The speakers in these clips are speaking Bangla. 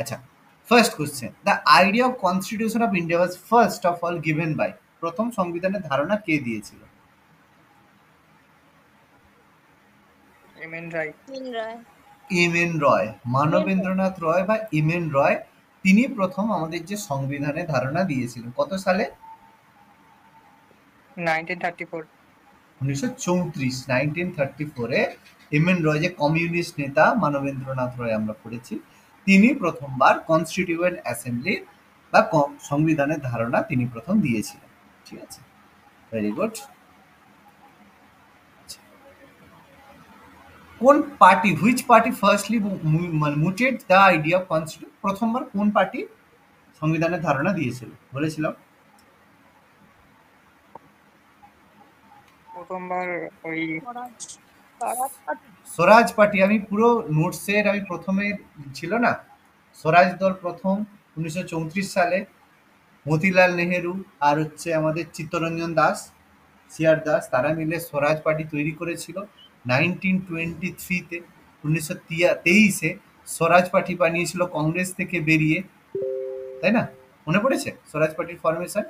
আচ্ছা, first question, the idea of constitution of India was first of all given by, প্রথম সংবিধানের ধারণা কে দিয়েছিল? MN Roy. Mean Roy. M N Roy, Manabendranath Roy বা এম এন রয়, তিনি প্রথম আমাদের যে সংবিধানের ধারণা দিয়েছিলেন কত সালে? 1934। 1934, 1934-এ এম এন রয়, যে কমিউনিস্ট নেতা মানবেন্দ্রনাথ রয় আমরা পড়েছি, তিনি প্রথমবার কনস্টিটিউয়েন্ট অ্যাসেম্বলি বা সংবিধানের ধারণা তিনি প্রথম দিয়েছিলেন। ঠিক আছে, ভেরি গুড। কোন party, which party firstly mooted the idea of constitution, প্রথমবার কোন পার্টি সংবিধানের ধারণা দিয়েছিল বলেছিলাম? প্রথমবার ওই স্বরাজ। স্বরাজ পার্টি। স্বরাজ পার্টি। আমি পুরো নোটসের আমি প্রথমে ছিল না, স্বরাজ দল প্রথম 1934 সালে মতিলাল নেহেরু আর হচ্ছে আমাদের চিত্তরঞ্জন দাস, সিআর দাস, তারা মিলে স্বরাজ পার্টি তৈরি করেছিল 1923-তে। 1923-এ স্বরাজ পার্টি বানিয়েছিল কংগ্রেস থেকে বেরিয়ে, তাই না? মনে পড়েছে স্বরাজ পার্টির ফরমেশন?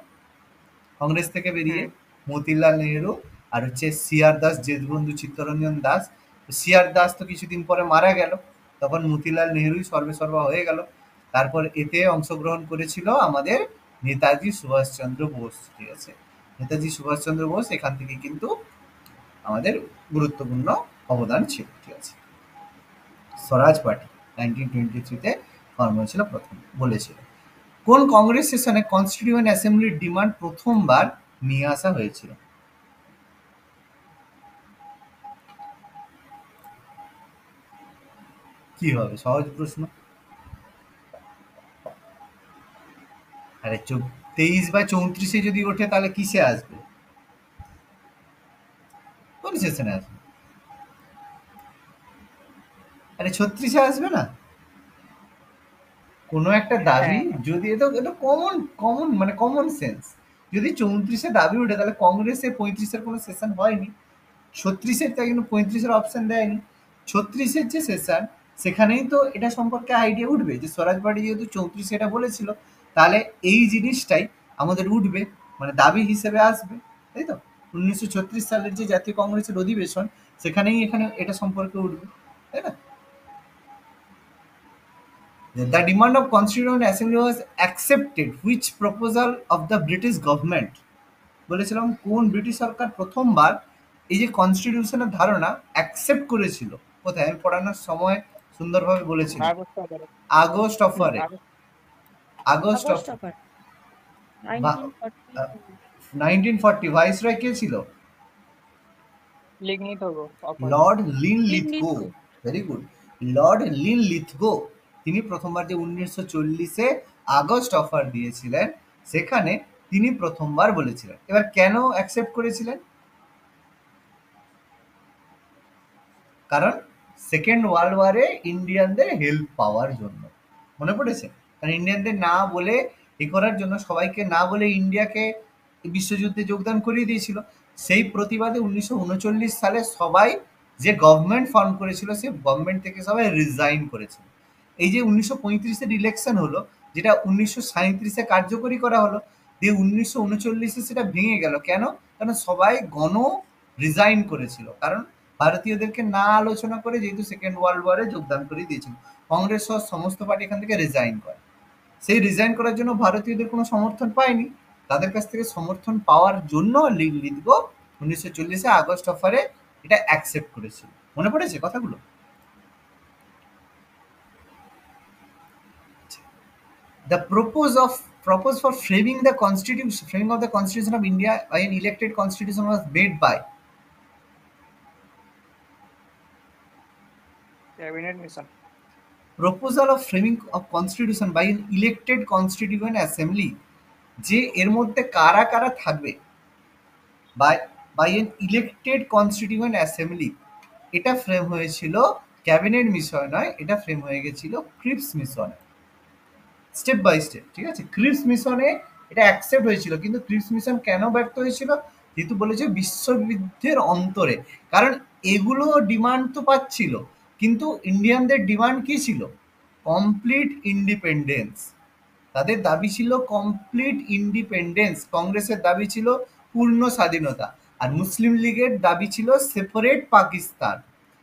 কংগ্রেস থেকে বেরিয়ে হুম মতিলাল নেহেরু আর হচ্ছে সিআর দাস, দেশবন্ধু চিত্তরঞ্জন দাস। সিআর দাস তো কিছুদিন পরে মারা গেল, তখন মতিলাল নেহেরুই সর্বেসর্বা হয়ে গেল। তারপর এতে অংশগ্রহণ করেছিল আমাদের নেতাজি সুভাষচন্দ্র বোস। ঠিক আছে, নেতাজি সুভাষচন্দ্র বোস এখান থেকে কিন্তু আমাদের গুরুত্বপূর্ণ অবদান ছিল। ঠিক আছে, স্বরাজ পার্টি 1923-তে ফর্ম হয়েছিল, প্রথম বলেছিল। কোন কংগ্রেস সেশনে কনস্টিটিউয়েন্ট অ্যাসেম্বলির ডিমান্ড প্রথমবার নিয়ে আসা হয়েছিল? কি হবে, সহজ প্রশ্ন। আরে 23 বা 34-এ যদি ওঠে তাহলে কিসে আসবে, কোন সেশনে আসবে? আরে 36-এ আসবে না? কোনো একটা দাবি হ্যাঁ যদি, এটা এটা কমন কমন মানে কমন সেন্স, যদি 34-এ দাবি ওঠে তাহলে কংগ্রেসে 35-এর কোনো সেশন হয়নি, 36-এর তাই কিন্তু 35-এর অপশন দেয়নি। 36-এর যে সেশন, সেখানেই তো এটা সম্পর্কে আইডিয়া উঠবে যে স্বরাজ পার্টি যেহেতু 34-এ এটা বলেছিল, তাহলে এই জিনিসটাই আমাদের উঠবে, মানে দাবি হিসেবে আসবে, তাই তো? 1936 সালের যে জাতীয় কংগ্রেসের অধিবেশন, সেখানেই এখানে এটা সম্পর্কে উঠবে, তাই না? The demand of Constituent Assembly was accepted. Which proposal of the British government? বলেছিলাম কোন ব্রিটিশ সরকার প্রথমবার এই যে কনস্টিটিউশনের ধারণা অ্যাকসেপ্ট করেছিল? কোথায় আমি পড়ানোর সময় সুন্দরভাবে বলেছিলাম, আগস্ট 11। আগস্ট অফারে, August. August of August offer 1940। 1940 viceroy কে ছিল? লিগনিত হবো offer. Lord Linlithgow. Linlithgow. Very good, Lord Linlithgow. তিনি প্রথমবার যে 1940-এ আগস্ট অফার দিয়েছিলেন, সেখানে তিনি প্রথমবার বলেছিলেন। এবার কেন অ্যাকসেপ্ট করেছিলেন? কারণ সেকেন্ড ওয়ার্ল্ড ওয়ারে ইন্ডিয়ানদের হেল্প পাওয়ার জন্য, মনে পড়েছে? কারণ ইন্ডিয়ানদের না বলে এ করার জন্য, সবাইকে না বলে ইন্ডিয়াকে বিশ্বযুদ্ধে যোগদান করিয়ে দিয়েছিল। সেই প্রতিবাদে 1939 সালে সবাই যে গভর্নমেন্ট ফর্ম করেছিল, সেই গভর্নমেন্ট থেকে সবাই রিজাইন করেছিল। এই যে 1935-এর ইলেকশন হলো, যেটা 1937-এ কার্যকরী করা হলো, দিয়ে 1939-এ সেটা ভেঙে গেল। কেন? কারণ সবাই রিজাইন করেছিল, কারণ ভারতীয়দেরকে না আলোচনা করে যেহেতু সেকেন্ড ওয়ার্ল্ড ওয়ারে যোগদান করে দিয়েছিল, কংগ্রেস সহ সমস্ত পার্টি এখান থেকে রিজাইন করে। সেই রিজাইন করার জন্য ভারতীয়দের কোনো সমর্থন পায়নি, তাদের কাছ থেকে সমর্থন পাওয়ার জন্য লিথগো 1940-এ আগস্ট অফারে এটা অ্যাকসেপ্ট করেছিল। মনে পড়েছে কথাগুলো? The propose for framing of the Constitution of India by an elected constitution was made by cabinet mission. proposal of framing of constitution by an elected constituent assembly, যে এর মধ্যে কারা কারা থাকবে, bye bye N elected constituent assembly, এটা ফ্রেম হয়েছিল ক্যাবিনেট মিশন নয়, এটা ফ্রেম হয়ে গেছিল ক্রিপস মিশনে, স্টেপ বাই স্টেপ। ঠিক আছে, ক্রিপস মিশনে এটা অ্যাকসেপ্ট হয়েছিল, কিন্তু ক্রিপস মিশন কেন ব্যর্থ হয়েছিল? যেহেতু বলেছে বিশ্বযুদ্ধের অন্তরে, কারণ এগুলো ডিমান্ড তো পাচ্ছিল, কিন্তু ইন্ডিয়ানদের ডিমান্ড কি ছিল? Complete independence. তাদের দাবি ছিল কমপ্লিট ইন্ডিপেন্ডেন্স, কংগ্রেসের দাবি ছিল পূর্ণ স্বাধীনতা, আর মুসলিম লীগের দাবি ছিল সেপারেট পাকিস্তান।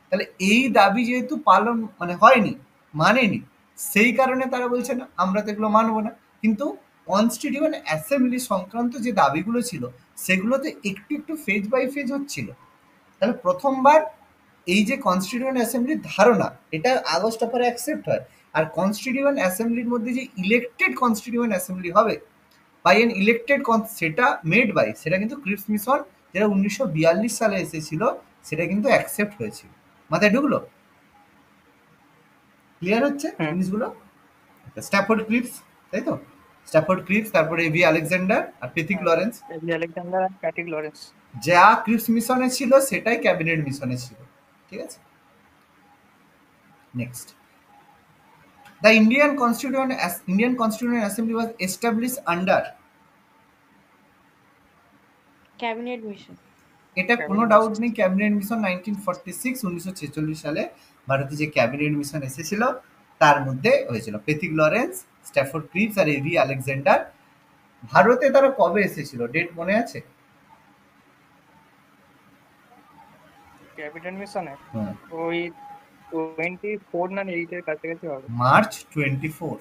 তাহলে এই দাবি যেহেতু পালন মানে হয়নি, মানেনি, সেই কারণে তারা বলছে না আমরা তো এগুলো মানবো না। কিন্তু কনস্টিটিউয়েন্ট অ্যাসেম্বলি সংক্রান্ত যে দাবিগুলো ছিল সেগুলোতে একটু একটু ফেজ বাই ফেজ হচ্ছিল। তাহলে প্রথমবার এই যে কনস্টিটিউয়েন্ট অ্যাসেম্বলির ধারণা, এটা আগস্ট পরে অ্যাকসেপ্ট হয়। আর কনস্টিটিউয়েন্ট অ্যাসেম্বলির মধ্যে যে ইলেক্টেড কনস্টিটিউয়েন্ট অ্যাসেম্বলি হবে বাই এন ইলেক্টেড, সেটা মেড বাই, সেটা কিন্তু ক্রিপস মিশন যেটা 1942 সালে এসেছিল সেটা কিন্তু অ্যাকসেপ্ট হয়েছিল। মাথায় ঢুকলো? ক্লিয়ার হচ্ছে হুম। জিনিসগুলো? স্ট্যাফোর্ড ক্রিপস, তাই তো? স্ট্যাফোর্ড ক্রিপস, তারপরে এভি আলেকজান্ডার আর পেথিক লরেন্স। এভি আলেকজান্ডার আর প্যাট্রিক লরেন্স। যা ক্রিপস মিশনে ছিল সেটাই ক্যাবিনেট মিশনে ছিল। ঠিক আছে, next. The Indian Constituent Assembly was established under, cabinet mission. এটা কোনো Cabinet ডাউট mission। নেই, ক্যাবিনেট মিশন 1946 সালে ভারতে যে ক্যাবিনেট মিশন এসেছিল তার মধ্যে হয়েছিল। পেথিক লরেন্স, স্ট্যাফোর্ড ক্রিপস আর এভি আলেকজান্ডার। ভারতে তারা কবে এসেছিল, ডেট মনে আছে? ক্যাবিনেট মিশনে হুম, ওই 24 না 8 এর কাছাকাছি হবে। মার্চ 24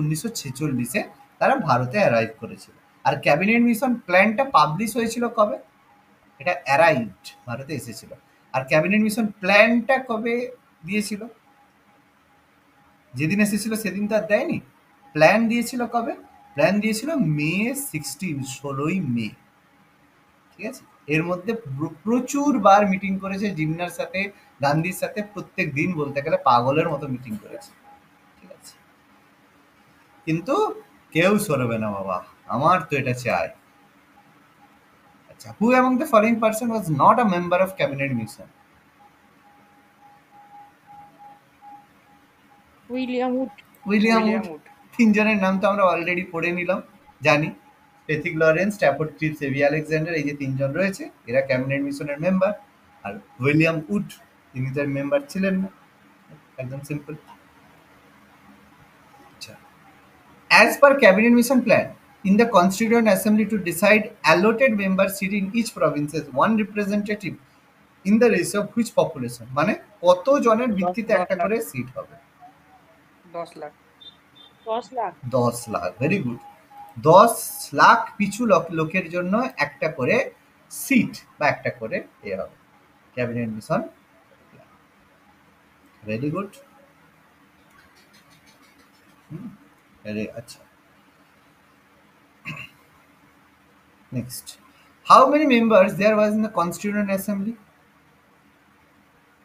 1946 তারা ভারতে অ্যারাইভ করেছিল। আর ক্যাবিনেট মিশন প্ল্যানটা পাবলিশ হয়েছিল কবে? এটা অ্যারাইভড, ভারতে এসেছিল। আর ক্যাবিনেট মিশন প্ল্যানটা কবে দিয়েছিল? যেদিন এসেছিল সেদিন তো আর দেয়নি। প্ল্যান দিয়েছিল কবে? প্ল্যান দিয়েছিল মে 16, 16 মে। ঠিক আছে, এর মধ্যে প্রচুর বার মিটিং করেছে জিন্নার সাথে, গান্ধীর সাথে, প্রত্যেক দিন বলতে গেলে পাগলের মতো মিটিং করেছে। ঠিক আছে, কিন্তু কেউ সরবে না বাবা, আমার তো এটা চাই। আচ্ছা, who among the following person was not a member of cabinet mission? William Wood. William Wood. William Wood. তিনজনের নাম তো আমরা অলরেডি পড়ে নিলাম, জানি। Pethick Lawrence, Stafford Cripps, AV Alexander, এই যে তিনজন রয়েছে এরা ক্যাবিনেট মিশনের মেম্বার। আর উইলিয়াম উড তিনি তার মেম্বার ছিলেন না, একদম সিম্পল। আচ্ছা, as per cabinet mission plan in the constituent assembly to decide allotted member seat in each provinces, one representative in the ratio of which population, মানে কত জনের ভিত্তিতে 10 একটা লাখ। করে সিট হবে? 10 লাখ। 10 লাখ। 10 lakh, very good. 10 লাখ পিছু লোকের জন্য একটা করে সিট বা একটা করে এ হবে ক্যাবিনেট মিশন। Very good. আচ্ছা, next. How many members there was in the constituent assembly?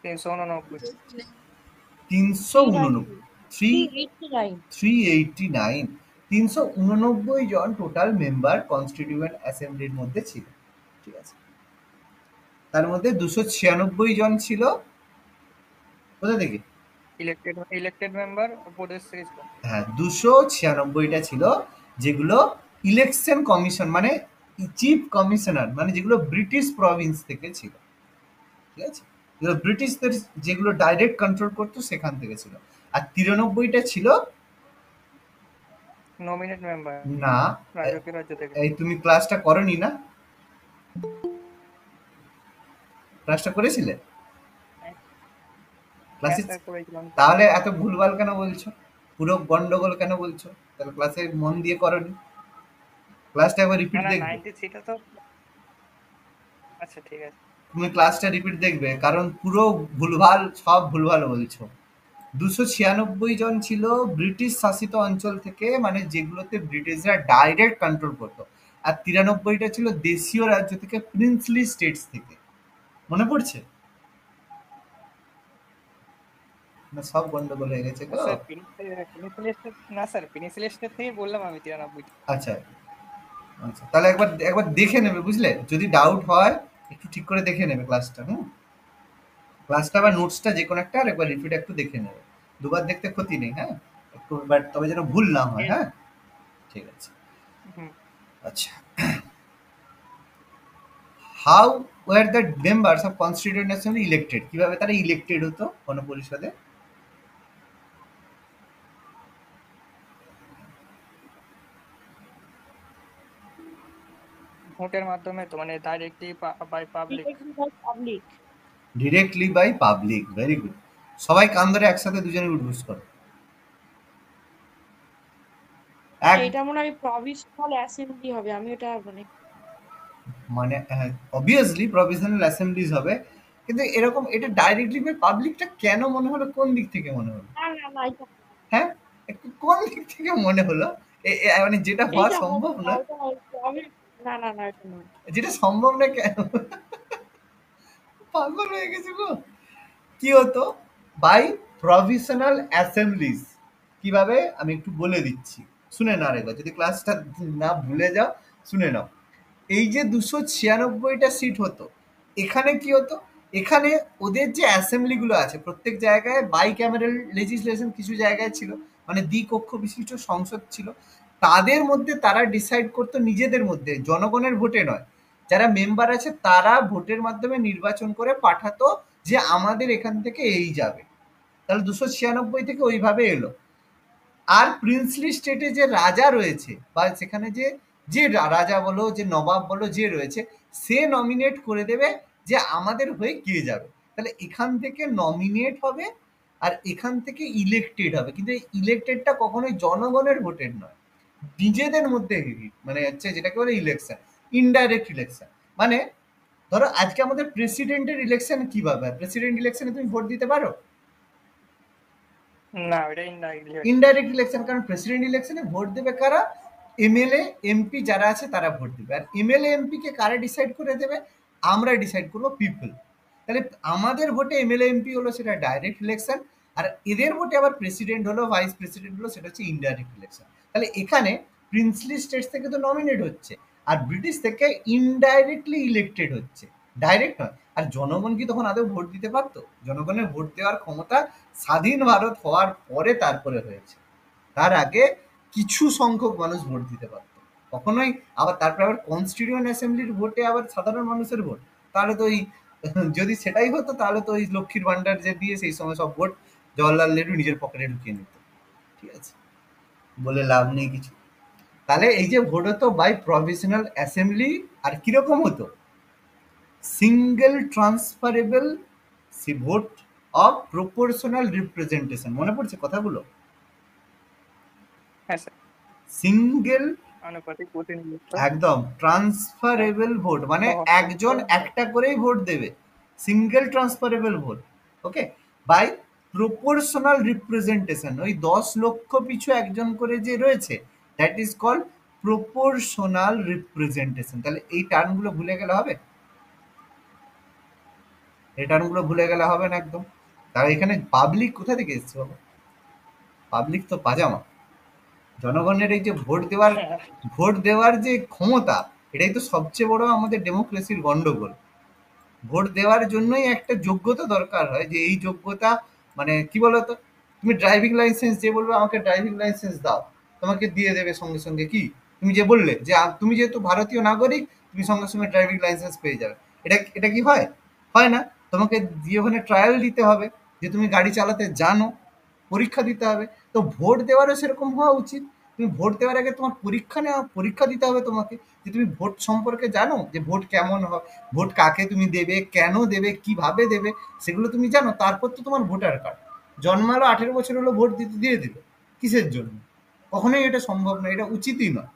389। 389। 389। 389 জন টোটাল মেম্বার কনস্টিটিউয়েন্ট অ্যাসেম্বলির মধ্যে ছিল। ঠিক আছে, তার মধ্যে 296 জন ছিল কোথা থেকে? ইলেক্টেড মেম্বার প্রদেশ থেকে ছিল। হ্যাঁ, 296টা ছিল যেগুলো ইলেকশন কমিশন মানে চিফ কমিশনার, মানে যেগুলো ব্রিটিশ প্রভিন্স থেকে ছিল। ঠিক আছে, যেগুলো ব্রিটিশদের যেগুলো ডাইরেক্ট কন্ট্রোল করতো সেখান থেকে ছিল। আর 93টা ছিল নমিনেট মেম্বার না, রাজকীয় রাজ্য থেকে। এই তুমি ক্লাসটা করনি না? ক্লাসটা করেছিলে? ক্লাসে হ্যাঁ, করেছিলাম। তাহলে এত ভুলভাল কেন বলছো, পুরো গন্ডগোল কেন বলছো? তাহলে ক্লাসে মন দিয়ে করনি? ক্লাসটা একবার না রিপিট না দেখবে। 93টা তো। আচ্ছা ঠিক আছে। তুমি ক্লাসটা রিপিট দেখবে, কারণ পুরো ভুলভাল, সব ভুলভাল বলছো। 296 জন ছিল ব্রিটিশ শাসিত অঞ্চল থেকে, মানে যেগুলোতে ব্রিটিশরা ডাইরেক্ট কন্ট্রোল করতো। আর 93টা ছিল দেশীয় রাজ্য থেকে, প্রিন্সলি স্টেটস থেকে। মনে পড়ছে না? সব গন্ডগোল হয়ে গেছে গো। স্যার পেনিসিলিস্টের না স্যার পেনিসিলিস্টের থেকে বললাম আমি 93। আচ্ছা আচ্ছা, তাহলে একবার একবার দেখে নেবে, বুঝলে? যদি ডাউট হয় একটু ঠিক করে দেখে নেবে ক্লাসটা। ক্লাসটা বা নোটসটা যে কোনো একটা আর একবার রিপিট একটু দেখে নেবে। দুবার দেখতে ক্ষতি নেই, হ্যাঁ? একটু, বাট তবে যেন ভুল না হয়। হ্যাঁ, ঠিক আছে। হুম। আচ্ছা, how were the members of constituent assembly elected? কিভাবে তারা ইলেক্টেড হতো গণপরিষদে? ভোটের মাধ্যমে তো মানে directly by public. Directly by public. Directly by public, very good. সবাই কান ধরে একসাথে দুজনে উঠবুস করো। এক এটা মনে হয় প্রভিশনাল অ্যাসেম্বলি হবে, আমি ওটা মানে মানে অবভিয়াসলি প্রভিশনাল অ্যাসেম্বলিজ হবে, কিন্তু এরকম এটা ডাইরেক্টলি বাই পাবলিকটা কেন মনে হলো, কোন দিক থেকে মনে হলো? না না না এটা হ্যাঁ, একটু কোন দিক থেকে মনে হলো? মানে যেটা হওয়া এইটা হবে সম্ভব না, না, ওটা প্রভিস না না না এটা নয়। যেটা সম্ভব না কেন? পাগল হয়ে গেছে গো। কি হতো বাই প্রভিশনাল অ্যাসেম্বলিজ? কিভাবে আমি একটু বলে দিচ্ছি, শুনে নাও আরেকবার, যদি ক্লাসটা না ভুলে যাও শুনে নাও। এই যে 296টা সিট হতো, এখানে কি হতো, এখানে ওদের যে অ্যাসেম্বলিগুলো আছে প্রত্যেক জায়গায় বাই ক্যামেরাল লেজিসলেশন কিছু জায়গায় ছিল, মানে দ্বিকক্ষ বিশিষ্ট সংসদ ছিল, তাদের মধ্যে তারা ডিসাইড করতো নিজেদের মধ্যে, জনগণের ভোটে নয়। যারা মেম্বার আছে তারা ভোটের মাধ্যমে নির্বাচন করে পাঠাতো যে আমাদের এখান থেকে এই যাবে। তাহলে 296 থেকে ওইভাবে এলো। আর প্রিন্সলি স্টেটে যে রাজা রয়েছে বা সেখানে যে যে রাজা বলো, যে নবাব বলো, যে রয়েছে, সে নমিনেট করে দেবে যে আমাদের হয়ে কে যাবে। তাহলে এখান থেকে নমিনেট হবে আর এখান থেকে ইলেক্টেড হবে, কিন্তু এই ইলেক্টেডটা কখনোই জনগণের ভোটের নয়, নিজেদের মধ্যে মানে হচ্ছে যেটাকে বলে ইলেকশন, ইনডাইরেক্ট ইলেকশন। মানে ধরো আজকে আমাদের প্রেসিডেন্টের ইলেকশন কিভাবে, প্রেসিডেন্ট ইলেকশনে তুমি ভোট দিতে পারো? না ওটা ইনডাইরেক্টলি হয়। ইনডাইরেক্ট ইলেকশন, কারণ প্রেসিডেন্ট ইলেকশনে ভোট দেবে কারা, এমএলএ এমপি যারা আছে তারা ভোট দেবে। আর এমএলএ এমপি কে কারা ডিসাইড করে দেবে, আমরা ডিসাইড করবো, পিপল। তাহলে আমাদের ভোটে এমএলএ এমপি হলো সেটা ডাইরেক্ট ইলেকশন, আর এদের ভোটে আবার প্রেসিডেন্ট হলো ভাইস প্রেসিডেন্ট হলো সেটা হচ্ছে ইনডাইরেক্ট ইলেকশন। তাহলে এখানে প্রিন্সলি স্টেটস থেকে তো নমিনেট হচ্ছে, আর ব্রিটিশ থেকে ইনডাইরেক্টলি ইলেক্টেড হচ্ছে, ডাইরেক্ট নয়। আর জনগণ কি তখন আদৌ ভোট দিতে পারতো? জনগণের ভোট দেওয়ার ক্ষমতা স্বাধীন ভারত হওয়ার পরে তারপরে হয়েছে, তার আগে কিছু সংখ্যক মানুষ ভোট দিতে পারতো কখনোই। আবার তারপরে আবার কনস্টিটিউয়েন্ট অ্যাসেম্বলির ভোটে আবার সাধারণ মানুষের ভোট, তাহলে তো ওই যদি সেটাই হতো তাহলে তো ওই লক্ষ্মীর ভান্ডার যে দিয়ে সেই সময় সব ভোট জওয়াহরলাল নেহরু নিজের পকেটে ঢুকিয়ে নিত। ঠিক আছে, বলে লাভ নেই কিছু। তাহলে এই যে ভোট হতো বাই প্রভিশনাল অ্যাসেম্বলি, আর কিরকম হতো, single transferable vote of proportional representation. মনে পড়ছে কথাগুলো? হ্যাঁ স্যার, সিঙ্গেল, আনুপাতিক প্রতিনিধিত্ব। একদম ট্রান্সফারেবল ভোট, মানে একজন একটা করেই ভোট দেবে, single transferable vote. Okay, by proportional representation, ওই 10 লক্ষ পিছু একজন করে যে রয়েছে, that is called proportional representation. তাহলে এই টার্মগুলো ভুলে গেলে হবে, এই টার্মগুলো ভুলে গেলে হবে না একদম। তাহলে এখানে পাবলিক কোথা থেকে এসছে বাবা? পাবলিক তো পাজামা। জনগণের এই যে ভোট দেওয়ার যে ক্ষমতা, এটাই তো সবচেয়ে বড় আমাদের ডেমোক্রেসির গন্ডগোল। ভোট দেওয়ার জন্যই একটা যোগ্যতা দরকার হয়, যে এই যোগ্যতা মানে কি বলতো, তুমি ড্রাইভিং লাইসেন্স যে বলবে আমাকে ড্রাইভিং লাইসেন্স দাও, তোমাকে দিয়ে দেবে সঙ্গে সঙ্গে। কি তুমি যে বললে যে তুমি যেহেতু ভারতীয় নাগরিক, তুমি সঙ্গে সঙ্গে ড্রাইভিং লাইসেন্স পেয়ে যাবে, এটা এটা কি হয়? হয় না। তোমাকে দিয়ে ওখানে ট্রায়াল দিতে হবে যে তুমি গাড়ি চালাতে জানো, পরীক্ষা দিতে হবে। তো ভোট দেওয়ারও সেরকম হওয়া উচিত। তুমি ভোট দেওয়ার আগে তোমার পরীক্ষা দিতে হবে তোমাকে, যে তুমি ভোট সম্পর্কে জানো, যে ভোট কেমন হয়, ভোট কাকে তুমি দেবে, কেন দেবে, কিভাবে দেবে, সেগুলো তুমি জানো, তারপর তো তোমার ভোটার কার্ড। জন্মালো 18 বছর হলো, ভোট দিতে দিয়ে দিল, কিসের জন্য? কখনোই এটা সম্ভব না, এটা উচিতই নয়।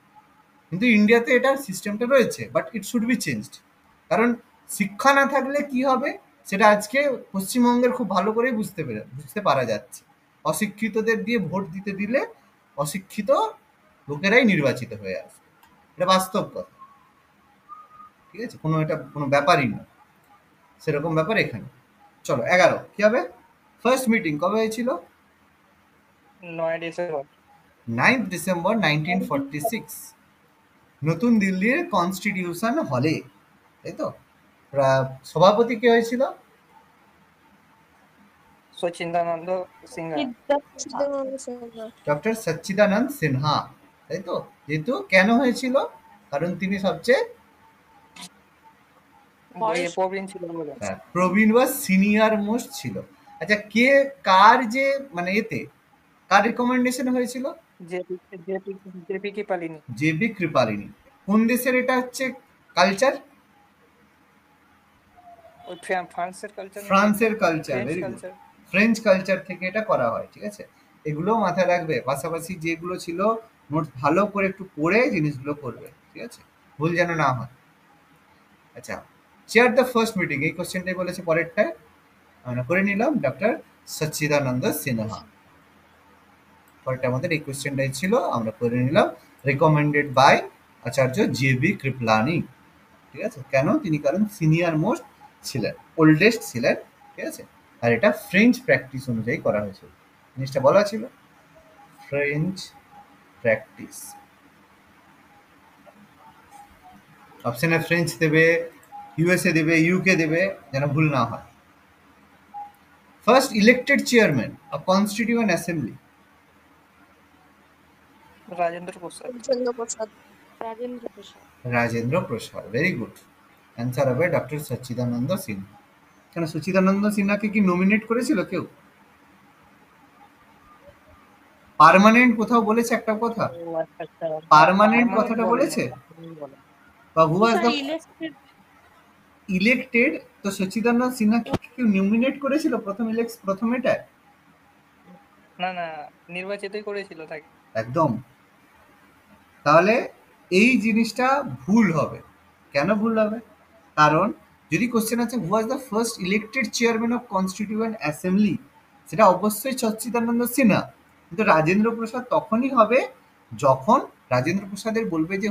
কিন্তু ইন্ডিয়াতে এটা সিস্টেমটা রয়েছে, but it should be changed. কারণ শিক্ষা না থাকলে কি হবে সেটা আজকে পশ্চিমবঙ্গের খুব ভালো করেই বুঝতে পারা যাচ্ছে। অশিক্ষিতদের দিয়ে ভোট দিতে দিলে অশিক্ষিত লোকেরাই নির্বাচিত হয়ে আসবে, এটা বাস্তব কথা। ঠিক আছে, এটা কোনো ব্যাপারই নয়, সেরকম ব্যাপার এখানে। চলো 11 কি হবে, ফার্স্ট মিটিং কবে হয়েছিল? 9 ডিসেম্বর। 9 ডিসেম্বর 1946, নতুন দিল্লির কনস্টিটিউশন হলে, তাই তো? সভাপতি কে হয়েছিল? সচিন্দানন্দ সিনহা। ডক্টর সচ্চিদানন্দ সিনহা, তাই তো? যেহেতু কেন হয়েছিল, কারণ তিনি সবচেয়ে প্রবীণ ছিল বলে। প্রবীণ বা সিনিয়র মোস্ট ছিল। আচ্ছা, কে কার যে মানে এতে কার রিকমেন্ডেশন হয়েছিল? JP JP JP Kripalani. JP Kripalani. কোন দেশের এটা হচ্ছে কালচার, ওই ফ্রান্সের কালচার নাকি ফ্রান্সের culture, French very good. Culture. French culture থেকে এটা করা হয়, ঠিক আছে? এগুলোও মাথায় রাখবে, পাশাপাশি যেগুলো ছিল নোট ভালো করে একটু পড়ে জিনিসগুলো করবে, ঠিক আছে? ভুল যেন না হয়। আচ্ছা, চেয়ার দ্য ফার্স্ট মিটিং, এই কোশ্চেনটাই বলেছে পরেরটায়, আমরা করে নিলাম ডক্টর সচ্চিদানন্দ সিনহা। পরেরটা আমাদের এই কোশ্চেনটাই ছিল, আমরা করে নিলাম recommended by Acharya JB. Kripalani, ঠিক আছে? কেন? তিনি কারণ সিনিয়র মোস্ট ছিলেন, ওল্ডেস্ট ছিলেন, ঠিক আছে? আর এটা ফ্রেঞ্চ প্র্যাকটিস অনুযায়ী করা হয়েছিল, জিনিসটা বলা ছিল ফ্রেঞ্চ প্র্যাকটিস। অপশনে ফ্রেঞ্চ দেবে, ইউএসএ দেবে, ইউকে দেবে, যেন ভুল না হয়। First elected chairman of constituent assembly, Rajendra Prasad. Rajendra Prasad. Rajendra Prasad. Rajendra Prasad, very good. Answer হবে ডক্টর সচ্চিদানন্দ সিনহা। কেন সচ্চিদানন্দ সিনহাকে কি নমিনেট করেছিল কেউ? পার্মানেন্ট কোথাও বলেছে একটা কথা? ও আচ্ছা আচ্ছা, পার্মানেন্ট পার্মানেন্ট কথাটা বলেনি, বলেছে? এমনি বলে। বা who was the sorry, elected. Elected? তো সচ্চিদানন্দ সিনহা কেউ নমিনেট করেছিল প্রথম এটায়? না না, নির্বাচিতই করেছিল তাকে। একদম। তাহলে এই জিনিসটা ভুল হবে। কেন ভুল হবে? কারণ যদি কোশ্চেন আছে who was the first elected chairman of constituent assembly, সেটা অবশ্যই সচ্চিদানন্দ সিনহা। কিন্তু রাজেন্দ্র প্রসাদ তখনই হবে যখন রাজেন্দ্র প্রসাদের বলবে যে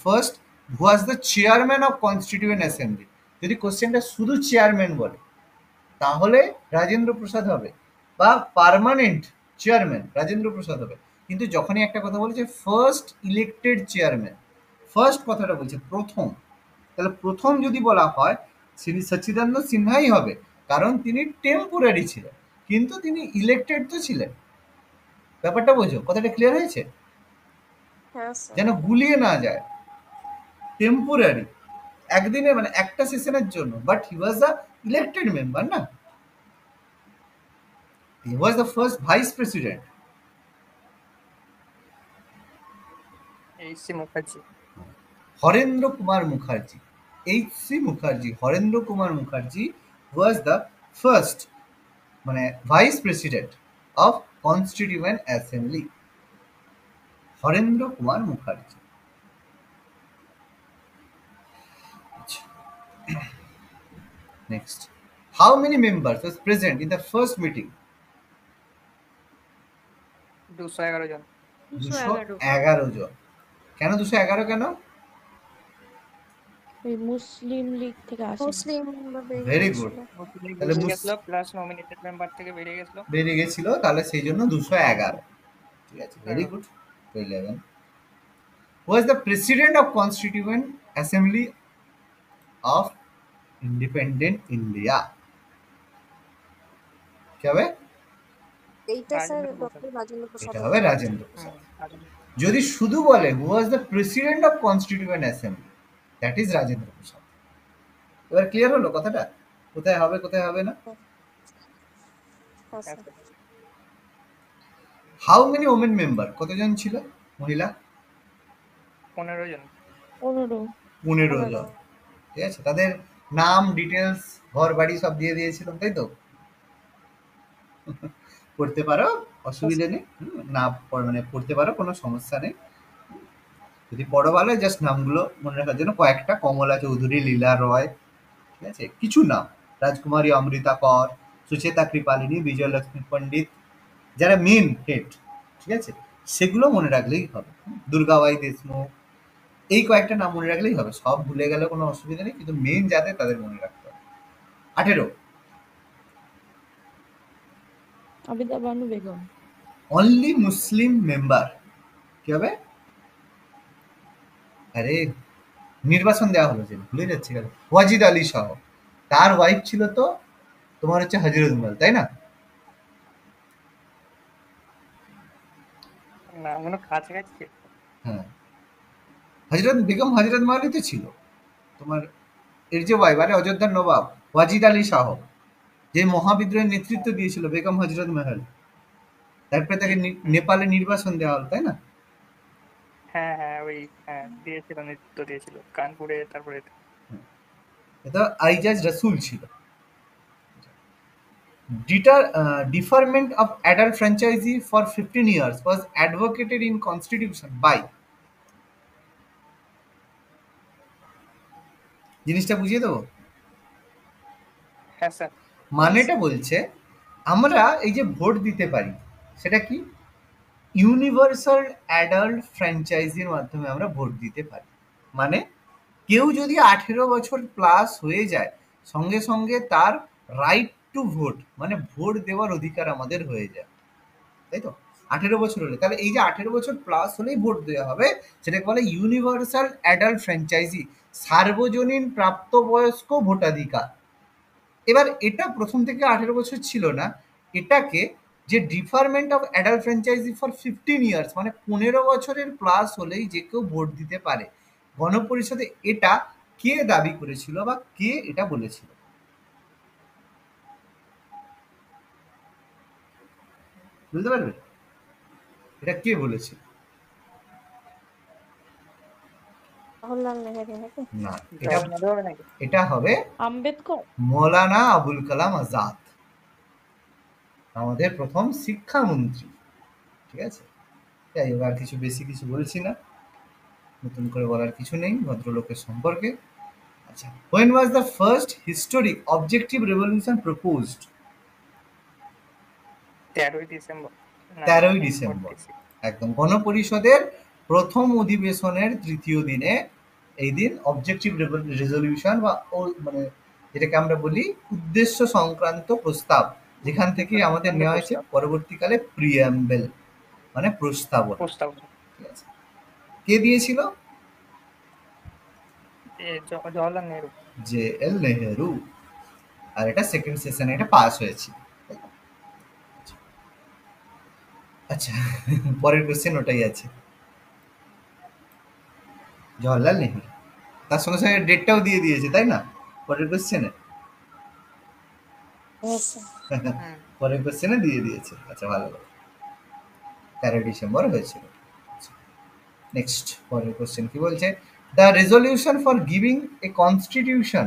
first who was the chairman of constituent assembly. যদি কোশ্চেনটা শুধু চেয়ারম্যান বলে তাহলে রাজেন্দ্র প্রসাদ হবে, বা পার্মানেন্ট চেয়ারম্যান রাজেন্দ্র প্রসাদ হবে। কিন্তু যখনই একটা কথা বলেছে ফার্স্ট ইলেক্টেড চেয়ারম্যান, ফার্স্ট কথাটা বলছে প্রথম, তাহলে প্রথম যদি বলা হয় শ্রী সচ্চিদানন্দ সিনহাই হবে, কারণ তিনি টেম্পোরারি ছিলেন, কিন্তু তিনি ইলেক্টেড তো ছিলেন। ব্যাপারটা বোঝো, কথাটা ক্লিয়ার হয়েছে? হ্যাঁ স্যার। যেন গুলিয়ে না যায়। টেম্পোরারি, একদিনে মানে একটা সেশনের জন্য, but he was the elected member না, he was the first vice president. HC. Mukherjee. Harendra Kumar Mukherjee, HC. Mukherjee, Harendra Kumar Mukherjee was the first মানে vice president of constituent assembly, Harendra Kumar Mukherjee. Next, how many members was present in the first meeting? 211 জন। 211 জন। কেন 211 কেন? ওই মুসলিম লীগ থেকে আসে। Muslim very good. তাহলে বেরিয়ে গেছিল, প্লাস নমিনেটেড মেম্বার থেকে বেরিয়ে গেছিল। বেরিয়ে গেছিল, তাহলে সেই জন্য 211, ঠিক আছে, ভেরি হ্যাঁ। Good. 11 was the president of constituent assembly of independent India. কি হবে? এইটা স্যার রাজেন্দ্র প্রসাদ। ডক্টর রাজেন্দ্র প্রসাদ। এটা হবে রাজেন্দ্র প্রসাদ। রাজেন্দ্র। যদি শুধু বলে who was the president of constituent assembly, that is Rajendra Prasad. এবার ক্লিয়ার হলো কথাটা, কোথায় হবে কোথায় হবে না? হ্যাঁ sir. How many women member, কতজন ছিল মহিলা? 15 জন। 15। 15 জন, ঠিক আছে। তাদের নাম, ডিটেলস, ঘর বাড়ি সব দিয়ে দিয়েছিলাম, তাই তো? পড়তে পারো, অসুবিধা নেই। না মানে পড়তে পারো, কোনো সমস্যা নেই। যদি পড়ো ভালো, জাস্ট নামগুলো মনে রাখার জন্য কয়েকটা: কমলা চৌধুরী, লীলা রয়, ঠিক আছে, কিছু নাম, রাজকুমারী অমৃতা কর, সুচেতা কৃপালিনী, বিজয়লক্ষ্মী পণ্ডিত, যারা মেন হেড, ঠিক আছে, সেগুলো মনে রাখলেই হবে। দুর্গাবাই দেশমুখ, এই কয়েকটা নাম মনে রাখলেই হবে, সব ভুলে গেলে কোনো অসুবিধা নেই, কিন্তু মেন যাদের তাদের মনে রাখতে হবে। 18, আবিদা বানু বেগম। অনলি মুসলিম মেম্বার, কি হবে? আরে নির্বাচন দেওয়া হলো, যে ভুলে যাচ্ছে কেন, ওয়াজিদ আলী শাহ, তার ওয়াইফ ছিল তো তোমার হচ্ছে হজরত মহল, তাই না? না, মনে কাছাকাছি ছিল। হ্যাঁ, হজরত বেগম হজরত মহলই তো ছিল তোমার, এর যে ওয়াইফ, আরে অযোধ্যার নবাব ওয়াজিদ আলী শাহ, যে মহাবিদ্রোহের নেতৃত্ব দিয়েছিল বেগম হজরত মহল, তারপরে তাকে নেপালে নির্বাসন দেওয়া হলো, তাই না? হ্যাঁ হ্যাঁ ওই হ্যাঁ দিয়েছিল, নেতৃত্ব দিয়েছিল কানপুরে, তারপরে এটা আইজাজ রসুল ছিল। Deferment of adult franchisee for 15 years was advocated in constitution by, জিনিসটা বুঝিয়ে দেবো। হ্যাঁ স্যার। মানেটা বলছে আমরা এই যে ভোট দিতে পারি সেটা কি, ইউনিভার্সাল অ্যাডাল্ট ফ্র্যাঞ্চাইজির মাধ্যমে আমরা ভোট দিতে পারি। মানে কেউ যদি 18 বছর প্লাস হয়ে যায় সঙ্গে সঙ্গে তার রাইট টু ভোট, মানে ভোট দেওয়ার অধিকার আমাদের হয়ে যায়, তাই তো? 18 বছর হলে, তাহলে এই যে 18 বছর প্লাস হলেই ভোট দেওয়া হবে, সেটাকে বলে ইউনিভার্সাল অ্যাডাল্ট ফ্র্যাঞ্চাইজি, সার্বজনীন প্রাপ্তবয়স্ক ভোটাধিকার। এবার এটা প্রথম থেকে 18 বছর ছিল না, এটাকে যে deferment of adult franchise for 15 years, মানে 15 বছরের প্লাস হলেই যে কেউ ভোট দিতে পারে, গণপরিষদে এটা কে দাবি করেছিল বা কে এটা বলেছিল? বুঝতে পারবে এটা কে বলেছিল? জওহরলাল নেহেরু নাকি? না, এটা জবাব নিতে হবে নাকি? এটা হবে আম্বেদকর। মৌলানা আবুল কালাম আজাদ, আমাদের প্রথম শিক্ষামন্ত্রী। ঠিক আছে, যাই হোক, আর কিছু বেশি কিছু বলছি না, নতুন করে বলার কিছু নেই ভদ্রলোকের সম্পর্কে। আচ্ছা, when was the first historic objective revolution proposed? 13ই ডিসেম্বর। না, 13ই ডিসেম্বর, 1946 একদম গণপরিষদের প্রথম অধিবেশনের তৃতীয় দিনে এই দিন অবজেক্টিভ রেজলিউশন বা মানে যেটাকে আমরা বলি উদ্দেশ্য সংক্রান্ত প্রস্তাব, যেখান থেকে আমাদের নেওয়া হয়েছে পরবর্তীকালে প্রিয়াম্বেল, মানে প্রস্তাবনা। প্রস্তাব। ঠিক আছে, কে দিয়েছিল? জওহরলাল নেহরু। J L Nehru. আর এটা সেকেন্ড সেশনে এটা পাস হয়েছিল। আচ্ছা, পরের কোশ্চেন ওটাই আছে, জওহরলাল নেহেরু। তার সঙ্গে সঙ্গে ডেটটাও দিয়ে দিয়েছে, তাই না? পরের কোশ্চেনে Yes, sir. পরের কোশ্চেনে দিয়ে দিয়েছে। আচ্ছা, ভালো, 13 ডিসেম্বর হয়েছিল। নেক্সট, পরের কোশ্চেন কি বলছে? The resolution for giving a constitution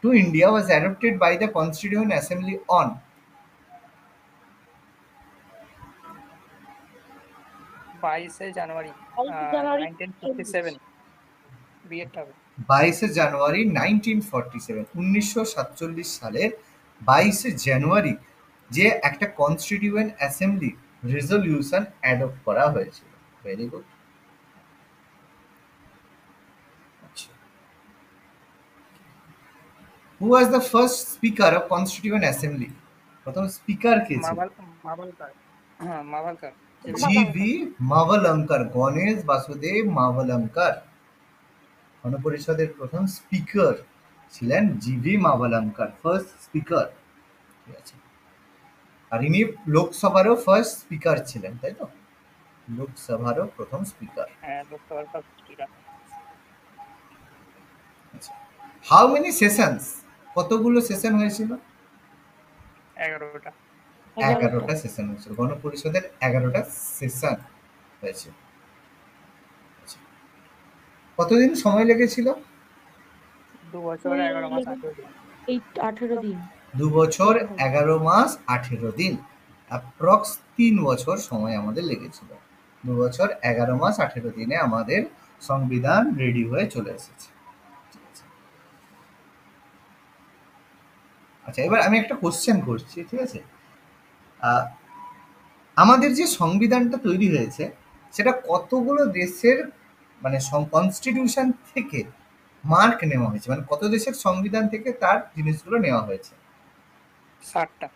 to India was adopted by the constituent assembly on, 22শে জানুয়ারি 22 জানুয়ারি 1957। বিয়েটা হবে 22শে জানুয়ারি 1947, 1947 সালের 22শে জানুয়ারি যে একটা কনস্টিটিউয়েন্ট অ্যাসেম্বলি রেজলিউশন অ্যাডপ্ট করা হয়েছিল। Very good. Who was the first speaker of constituent assembly? প্রথম স্পিকার কে ছিল? মাভালকার। হ্যাঁ, মাভালকার। জি.ভি. মাভালঙ্কার, গণেশ বাসুদেব মাভালঙ্কার। গণপরিষদের প্রথম স্পিকার ছিলেন জি.ভি. Mavalankar, first speaker. ঠিক আছে, আর ইনি লোকসভারও ফার্স্ট স্পিকার ছিলেন, তাই তো? লোকসভারও প্রথম স্পিকার। হ্যাঁ, লোকসভার ফার্স্ট স্পিকার। আচ্ছা, হাউ মেনি সেশনস, কতগুলো সেশন হয়েছিল? 11টা। 11টা সেশন হয়েছিল, গণপরিষদের 11টা সেশন হয়েছিল। আচ্ছা, কতদিন সময় লেগেছিল? 2 বছর 11 মাস 18 দিন। 18 দিন। 2 বছর 11 মাস 18 দিন, অ্যাপ্রক্স 3 বছর সময় আমাদের লেগেছিল। 2 বছর 11 মাস 18 দিনে আমাদের সংবিধান রেডি হয়ে চলে এসেছে। ঠিক আছে। আচ্ছা, এবার আমি একটা কোশ্চেন করছি, ঠিক আছে? আমাদের যে সংবিধানটা তৈরি হয়েছে সেটা কতগুলো দেশের মানে কনস্টিটিউশন থেকে মার্ক নেওয়া হয়েছে, মানে কত দেশের সংবিধান থেকে তার জিনিসগুলো নেওয়া হয়েছে? 60টা।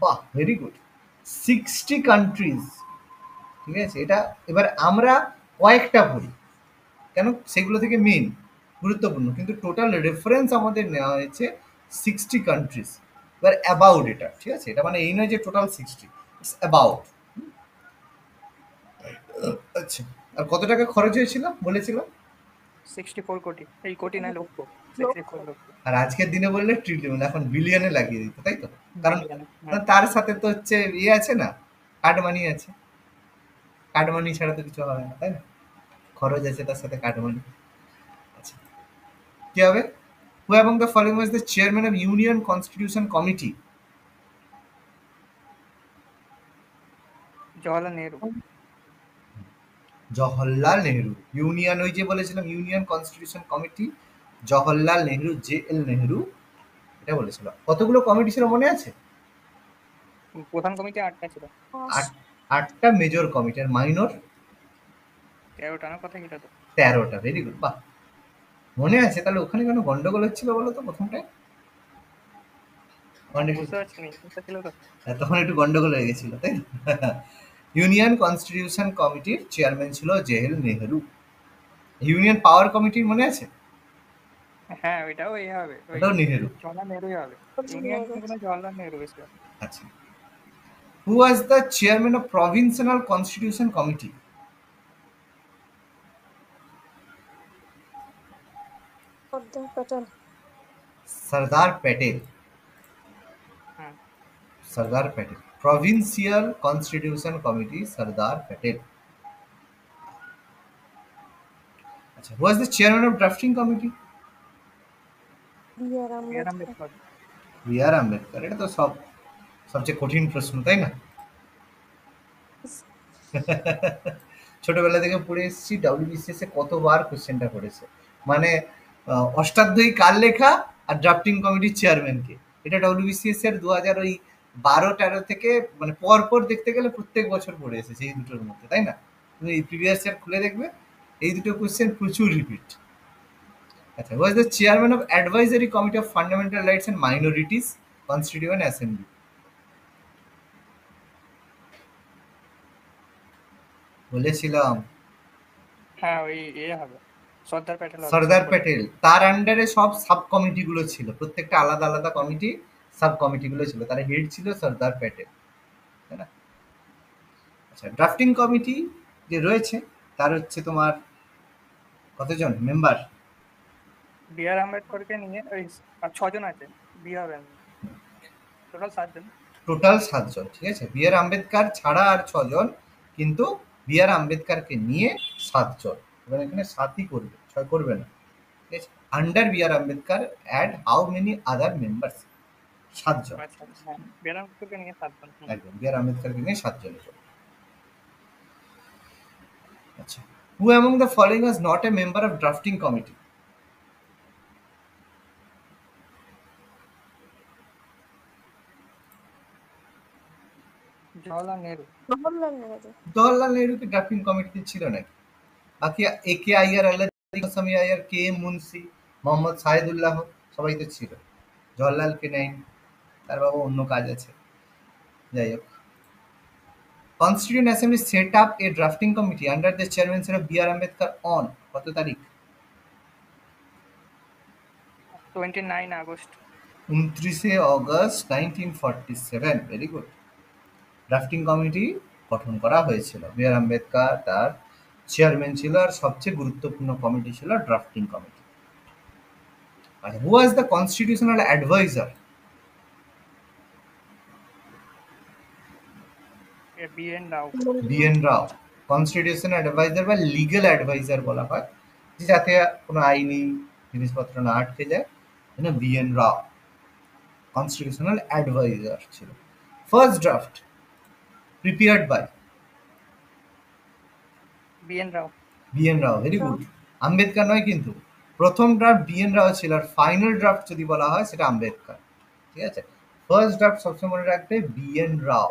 বাহ, ভেরি গুড, 60 কান্ট্রিজ। ঠিক আছে, এটা এবার আমরা কয়েকটা পড়ি, কেন সেগুলো থেকে মেন গুরুত্বপূর্ণ, কিন্তু টোটাল রেফারেন্স আমাদের নেওয়া হয়েছে 60 কান্ট্রিজ। এবার অ্যাবাউট এটা, ঠিক আছে, এটা মানে এই নয় যে টোটাল 60, ইটস অ্যাবাউট। আচ্ছা, আর কত টাকা খরচ হয়েছিল বলেছিল? 64 কোটি। এই কোটি না, লক্ষ। 64 লক্ষ। আর আজকের দিনে বললে ট্রিলিয়ন, এখন বিলিয়নে লাগিয়ে দিত, তাই তো? কারণ হ্যাঁ। তার সাথে তো হচ্ছে ইয়ে আছে না, কার্ড মানি আছে, কার্ড মানি ছাড়া তো কিছু হবে না, তাই না? খরচ আছে তার সাথে কাটমানি। আচ্ছা, কি হবে? হু among the following was the chairman of union constitution committee? Jawaharlal Nehru. Jawaharlal Nehru. Union, ওই যে বলেছিলাম union constitution committee, Jawaharlal Nehru, J এল নেহরু এটা বলেছিল। কতগুলো কমিটি ছিল মনে আছে? প্রধান কমিটি 8টা ছিল। আট, আটটা মেজর কমিটি, আর মাইনর 13টা না কথা এটা তো। 13টা। ভেরি গুড, বাহ, মনে আছে। তাহলে ওখানে কেন গন্ডগোল হচ্ছিল বলো তো প্রথমটায়? আমি গন্ডগোল, বুঝতে পারছি না কোনটা ছিল তো। তখন একটু গন্ডগোল হয়ে গেছিল, তাই না? ইউনিয়ন কনস্টিটিউশন কমিটির চেয়ারম্যান ছিল জেএল নেহরু। ইউনিয়ন পাওয়ার কমিটির মনে আছে? হ্যাঁ ওইটাও এই হবে, ওই ওটাও নেহেরু। জওয়াহরলাল নেহরুই হবে। জওহরলাল ইউনিয়ন নেহরু। কোনো জওয়াহরলাল নেহরু বেশি হবে। আচ্ছা, who was the chairman of provincial constitution committee? Sardar Patel. Sardar Patel. Hmm. Sardar Patel. Provincial constitution committee, Sardar Patel. আচ্ছা, who was the chairman of drafting committee? B R BR. Ambedkar. Ambedkar. B R Ambedkar. এটা তো সবচেয়ে কঠিন প্রশ্ন, তাই না? ছোটবেলা থেকে পড়ে এসেছি, ডাব্লিউবিসিএস এ কতবার কোশ্চেনটা করেছে। মানে অষ্টাধ্যায়ী কার লেখা আর ড্রাফটিং কমিটির চেয়ারম্যানকে, এটা ডাব্লিউবিসিএস এর 2012-13 থেকে মানে পর পর দেখতে গেলে প্রত্যেক বছর পড়ে এসেছে এই দুটোর মধ্যে, তাই না? তুমি এই প্রিভিয়াস ইয়ার খুলে দেখবে, এই দুটো কোশ্চেন প্রচুর রিপিট। আচ্ছা, was the chairman of advisory committee of fundamental rights and minorities constituent assembly? বলেছিলাম হ্যাঁ ওই হবে সর্দার প্যাটেল হবে। সর্দার প্যাটেল। তার আন্ডারে সব সাব কমিটি গুলো ছিল, প্রত্যেকটা আলাদা আলাদা কমিটি, সাব কমিটি গুলো ছিল, তার হেড ছিল সর্দার প্যাটেল, তাই না? আচ্ছা, ড্রাফটিং কমিটি যে রয়েছে তার হচ্ছে তোমার কতজন মেম্বার? বি.আর. আম্বেদকরকে নিয়ে ওই আর 6 জন আছে। বি হবে টোটাল 7 জন। টোটাল 7 জন, ঠিক আছে। বি আর আম্বেদকর ছাড়া আর 6 জন, কিন্তু বি আর আম্বেদকরকে নিয়ে 7 জন। এবার এখানে 7ই করবে, 6 করবে না, ঠিক আছে। Under B R Ambedkar add how many other members? 7 জন। আচ্ছা হ্যাঁ বি.আর. আম্বেদকরকে নিয়ে 7 জন। একদম, বি আর আম্বেদকরকে নিয়ে 7 জনের করবে। আচ্ছা, who among the following was not a member of drafting committee? Jawaharlal Nehru. Jawaharlal Nehru. Jawaharlal Nehru কি ড্রাফটিং কমিটিতে ছিল নাকি? বাকি এ কে আইয়ার, আল্লাহ সামি আইয়ার, কে এম মুন্সি, মোহাম্মদ সাহেদুল্লাহ সবাই তো ছিল। জওহরলালকে নেয়নি, তার বাবা অন্য কাজ আছে। যাই হোক, constituent assembly set up a drafting committee under the chairmanship of B R Ambedkar on কত তারিখ? 29 August. 29 August 1947। Very good. Drafting committee গঠন করা হয়েছিল, বি আর আম্বেদকর তার চেয়ারম্যান ছিল, আর সবচেয়ে গুরুত্বপূর্ণ কমিটি ছিল ড্রাফটিং কমিটি। আচ্ছা, who was the constitutional adviser? BN. Rao. B N Rao. Constitutional adviser বা লিগ্যাল অ্যাডভাইজার বলা হয়, যে যাতে কোনো আইনি জিনিসপত্র না আটকে যায়, B N Rao constitutional advisor ছিল। First draft prepared by BN. Rao. B N Rao. Very good. Ambedkar নয় কিন্তু, প্রথম ড্রাফট বি এন রাও ছিল, আর ফাইনাল ড্রাফট যদি বলা হয় সেটা আম্বেদকর, ঠিক আছে। ফার্স্ট ড্রাফট সবসময় মনে রাখবে বি এন রাও,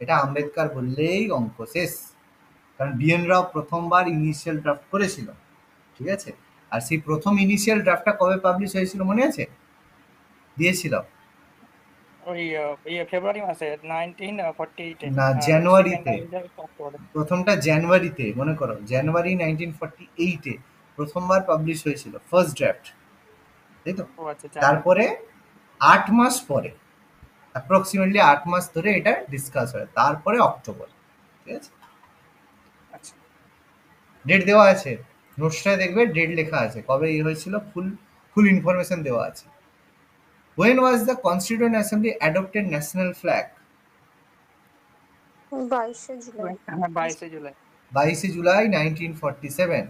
এটা আম্বেদকর বললেই অঙ্ক শেষ। কারণ বি এন রাও প্রথমবার ইনিশিয়াল ড্রাফট করেছিল, ঠিক আছে। আর সেই প্রথম ইনিশিয়াল ড্রাফটটা কবে পাবলিশ হয়েছিল মনে আছে? দিয়েছিল ওই ফেব্রুয়ারি মাসে 1948 না, আর জানুয়ারিতে। সেকেন্ডটা অক্টোবরে। প্রথমটা জানুয়ারিতে, মনে করো জানুয়ারি 1948-এ প্রথমবার পাবলিশ হয়েছিল ফার্স্ট ড্রাফট, তাই তো। ও আচ্ছা জানি। তারপরে 8 মাস পরে, অ্যাপ্রক্সিমেটলি 8 মাস ধরে এটা ডিসকাস হয়, তারপরে অক্টোবর, ঠিক আছে। আচ্ছা ডেট দেওয়া আছে নোটসটায়, দেখবে ডেট লেখা আছে কবে হয়েছিল, ফুল ফুল ইনফরমেশন দেওয়া আছে। When was the Constituent Assembly adopted national flag? 22শে July. 22শে July. 22 July 1947,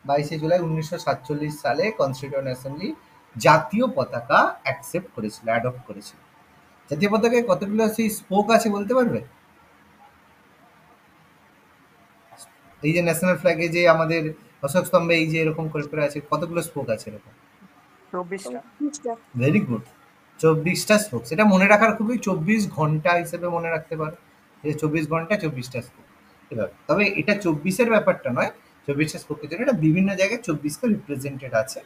22 July 1947 সালে কনস্টিটিউয়েন্ট অ্যাসেম্বলি জাতীয় পতাকা অ্যাকসেপ্ট করেছিল, অ্যাডপ্ট করেছিল। জাতীয় পতাকায় কতগুলো সেই স্পোক আছে বলতে পারবে? এই যে ন্যাশনাল ফ্ল্যাগে যে আমাদের অশোক স্তম্ভে এই যে এরকম করে করে আছে, কতগুলো স্পোক আছে এরকম? 24টা। ভেরি গুড, 24টা স্পোক। সেটা মনে রাখার খুবই 24 ঘন্টা হিসেবে মনে রাখতে পারো, যে 24 ঘন্টা 24টা স্পোক এভাবে। তবে এটা 24-এর ব্যাপারটা নয়, 24টা স্পোকের জন্য এটা বিভিন্ন জায়গায় 24টা রিপ্রেজেন্টেড আছে।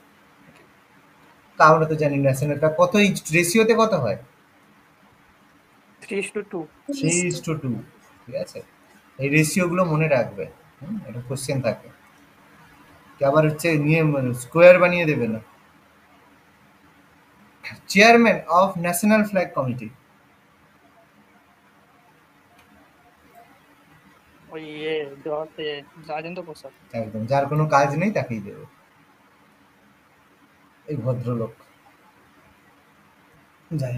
তা আমরা তো জানি ন্যাশনালটা কত, এই রেশিওতে কত হয়? 3:2। 3:2। ঠিক আছে, এই রেশিওগুলো মনে রাখবে। এটা কোশ্চেন থাকে কি, আবার হচ্ছে নিয়ে স্কোয়ার বানিয়ে দেবে না। Chairman of national flag committee, ওই রাজেন্দ্র প্রসাদ। একদম, যার কোনো কাজ নেই তাকেই দেবে, এই ভদ্রলোক। যাই,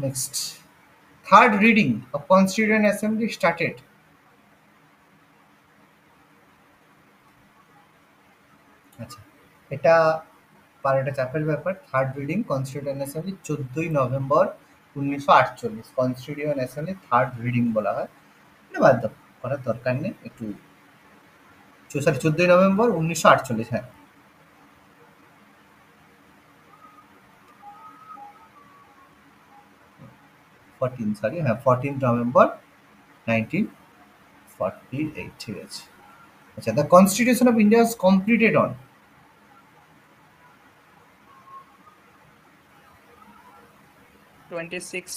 next, third reading of constituent assembly started. আচ্ছা, এটা পারাটা চাপের ব্যাপার। থার্ড রিডিং কনস্টিটিউয়েন্ট অ্যাসেম্বলি 14ই November 1948, constituent assembly third reading বলা হয়। এটা বাদ দাও, করার দরকার নেই একটু। সরি, 14ই নভেম্বর 1948, হ্যাঁ। 14 নভেম্বর 1948, ঠিক আছে। আচ্ছা, the constitution of India was completed on 26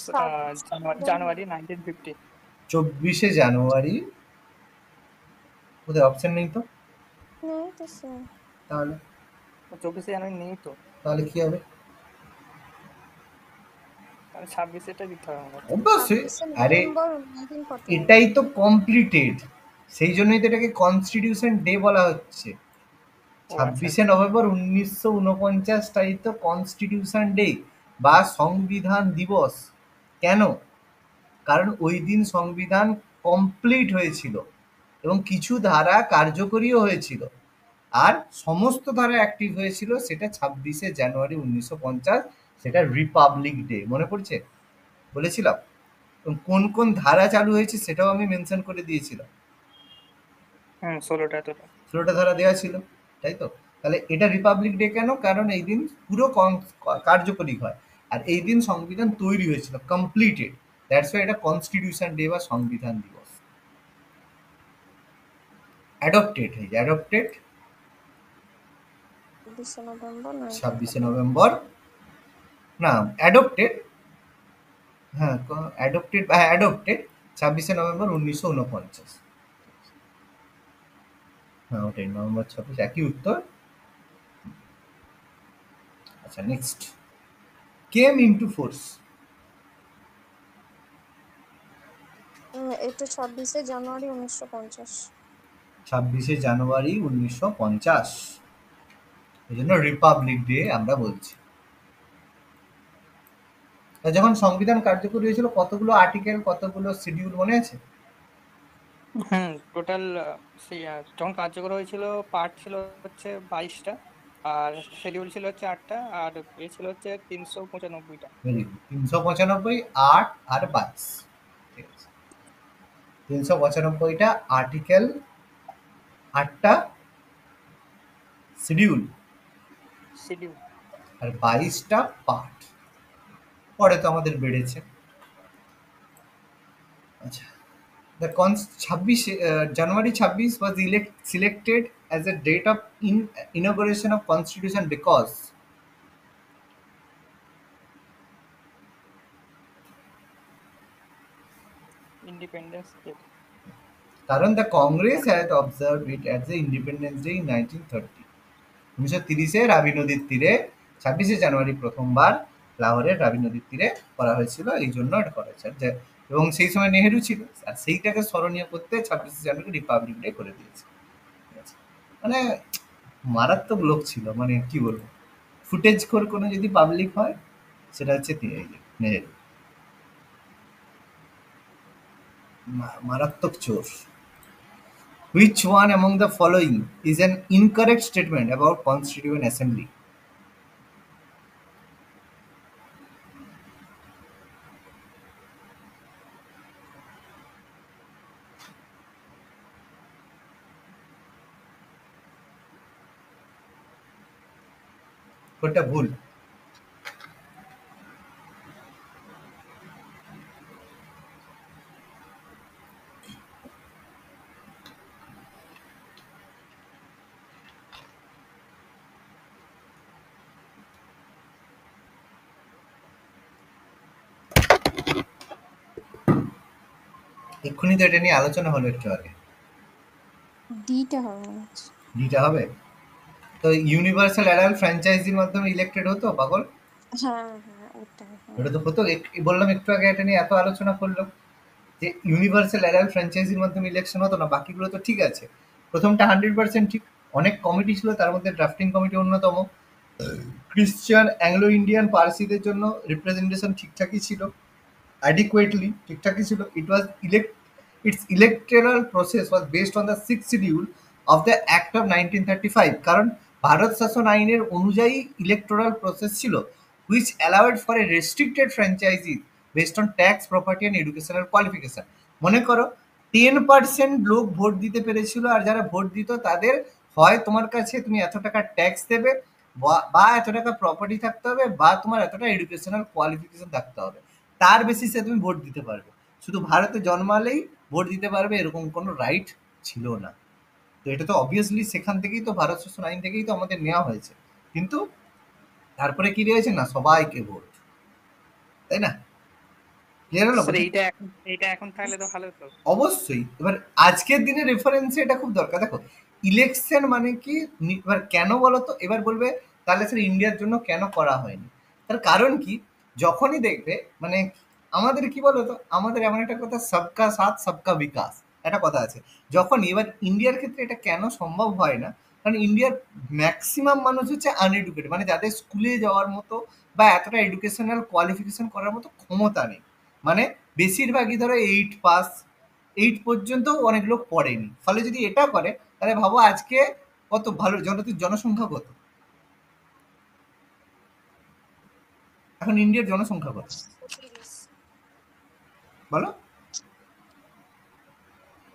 জানুয়ারি 1950। 24 জানুয়ারি, ওদের অপশন নেই তো, নেই তো স্যার। তাহলে 24 জানুয়ারি নেই তো, তাহলে কি হবে? তাহলে 26টা দিতে হবে আমাকে। অবশ্যই, 26 আরে নভেম্বর 1949। এটাই তো কমপ্লিটেড, সেই জন্যই তো এটাকে কনস্টিটিউশন ডে বলা হচ্ছে। ও আচ্ছা 26 নভেম্বর 1949টাই তো কনস্টিটিউশন ডে বা সংবিধান দিবস। কেন? কারণ ওই দিন সংবিধান কমপ্লিট হয়েছিল এবং কিছু ধারা কার্যকরীও হয়েছিল, আর সমস্ত ধারা অ্যাক্টিভ হয়েছিল। সেটা 26 জানুয়ারি 1950, সেটা রিপাবলিক ডে। মনে পড়ছে? বলেছিলাম। এবং কোন কোন ধারা চালু হয়েছে সেটাও আমি মেনশন করে দিয়েছিলাম। 16টা তো। 16টা ধারা দেওয়া ছিল, তাই তো? তাহলে এটা রিপাবলিক ডে কেন? কারণ এই দিন পুরো কার্যকরী হয়, আর এই দিন সংবিধান তৈরি হয়েছিল, কমপ্লিটেড। দ্যাটস ওয়াই এটা কনস্টিটিউশন ডে বা সংবিধান দিবস। অ্যাডপ্টেড হয়েছে, অ্যাডপ্টেড 26 নভেম্বর 26 নভেম্বর, না অ্যাডপ্টেড, হ্যাঁ অ্যাডপ্টেড, হ্যাঁ অ্যাডপ্টেড 26 নভেম্বর 1949। হ্যাঁ ওটাই, নভেম্বর 26, একই উত্তর। আচ্ছা, নেক্সট, কেম ইনটু ফোর্স। এটা 26 জানুয়ারি 1950। 26 জানুয়ারি 1950, এই জন্য রিপাবলিক ডে আমরা বলছি। আর যখন সংবিধান কার্যকরী হয়েছিল কতগুলো আর্টিকেল, কতগুলো শিডিউল মনে আছে? টোটাল সেই যখন কার্যকর হয়েছিল পার্ট ছিল হচ্ছে 22টা, আর শিডিউল ছিল হচ্ছে 8টা, আর এ ছিল হচ্ছে 395টা। ভেরি গুড, 395, 8 আর 22, ঠিক আছে। 395টা আর্টিকেল, 8টা শিডিউল, শিডিউল। আর 22টা পার্ট। পরে তো আমাদের বেড়েছে। আচ্ছা, the 26 January was selected as a date of inauguration of constitution because independence day. কারণ the Congress had observed it as the Independence Day in 1930। 1930-এ রাবি নদীর তীরে 26 জানুয়ারি প্রথমবার লাহোরের রাবি নদীর তীরে করা হয়েছিল, এই জন্য এটা করা হয়েছে। এবং সেই সময় নেহেরু ছিল, আর সেইটাকে স্মরণীয় করতে 26 জানুয়ারি রিপাবলিক ডে করে দিয়েছে। ঠিক আছে, মানে মারাত্মক লোক ছিল, মানে কি বলবো, ফুটেজ খোর কোনো যদি পাবলিক হয় সেটা হচ্ছে এই যে নেহেরু। মারাত্মক চোর। Which one among the following is an incorrect statement about Constituent Assembly? কোনটা ভুল? এক্ষুনি তো এটা নিয়ে আলোচনা হলো একটু আগে। ডিটা হবে মনে হচ্ছে। ডিটা হবে? তো ইউনিভার্সাল অ্যাডাল্ট ফ্র্যাঞ্চাইজির মাধ্যমে ইলেক্টেড হতো পাগল? হ্যাঁ হ্যাঁ ওটাই, হ্যাঁ। এটা তো হতো, বললাম একটু আগে এটা নিয়ে এত আলোচনা করলো যে ইউনিভার্সাল অ্যাডাল্ট ফ্র্যাঞ্চাইজির মাধ্যমে ইলেকশন হতো না, বাকিগুলো তো ঠিক আছে। প্রথমটা 100% ঠিক। অনেক কমিটি ছিল, তার মধ্যে ড্রাফটিং কমিটি অন্যতম। ক্রিশ্চিয়ান, অ্যাংলো ইন্ডিয়ান, পার্সিদের জন্য রিপ্রেজেন্টেশন ঠিকঠাকই ছিল, adequately ঠিকঠাকই ছিল। Its electoral process was based on the sixth schedule of the Act of 1935, কারণ ভারত শাসন আইনের অনুযায়ী ইলেকটোরাল প্রসেস ছিল, which allowed for a restricted franchise based on tax, property and educational qualification. মনে করো 10% লোক ভোট দিতে পেরেছিল, আর যারা ভোট দিত তাদের হয় তোমার কাছে তুমি এত টাকা ট্যাক্স দেবে, বা এত টাকা প্রপার্টি থাকতে হবে, বা তোমার এতটা এডুকেশনাল কোয়ালিফিকেশন থাকতে হবে, তার বেসিসে তুমি ভোট দিতে পারবে। শুধু ভারতে জন্মালেই ভোট দিতে পারবে এরকম কোনো রাইট ছিল না। তো এটা তো অবভিয়াসলি সেখান থেকেই তো ভারত শাসন আইন থেকেই তো আমাদের নেওয়া হয়েছে। কিন্তু তারপরে কি রয়েছে না, সবাইকে ভোট, তাই না? ক্লিয়ার হলো? স্যার এইটা এখন থাকলে তো ভালো হতো। অবশ্যই। এবার আজকের দিনে রেফারেন্সে এটা খুব দরকার। দেখো ইলেকশন মানে কি, এবার কেন বলো তো? এবার বলবে তাহলে স্যার ইন্ডিয়ার জন্য কেন করা হয়নি? তার কারণ কি, যখনই দেখবে মানে আমাদের কি বলো তো, আমাদের এমন একটা কথা, সবকা সাথ সবকা বিকাশ একটা কথা আছে। যখন এবার ইন্ডিয়ার ক্ষেত্রে এটা কেন সম্ভব হয় না, কারণ ইন্ডিয়ার ম্যাক্সিমাম মানুষ হচ্ছে আনএডুকেটেড, মানে যাদের স্কুলে যাওয়ার মতো বা এতটা এডুকেশনাল কোয়ালিফিকেশন করার মতো ক্ষমতা নেই। মানে বেশিরভাগই ধরো 8 পাস, 8 পর্যন্ত অনেক লোক পড়েনি। ফলে যদি এটা করে তাহলে ভাবো আজকে কত ভালো জনসংখ্যা কত? এখন ইন্ডিয়ার জনসংখ্যা কত 130 বলো?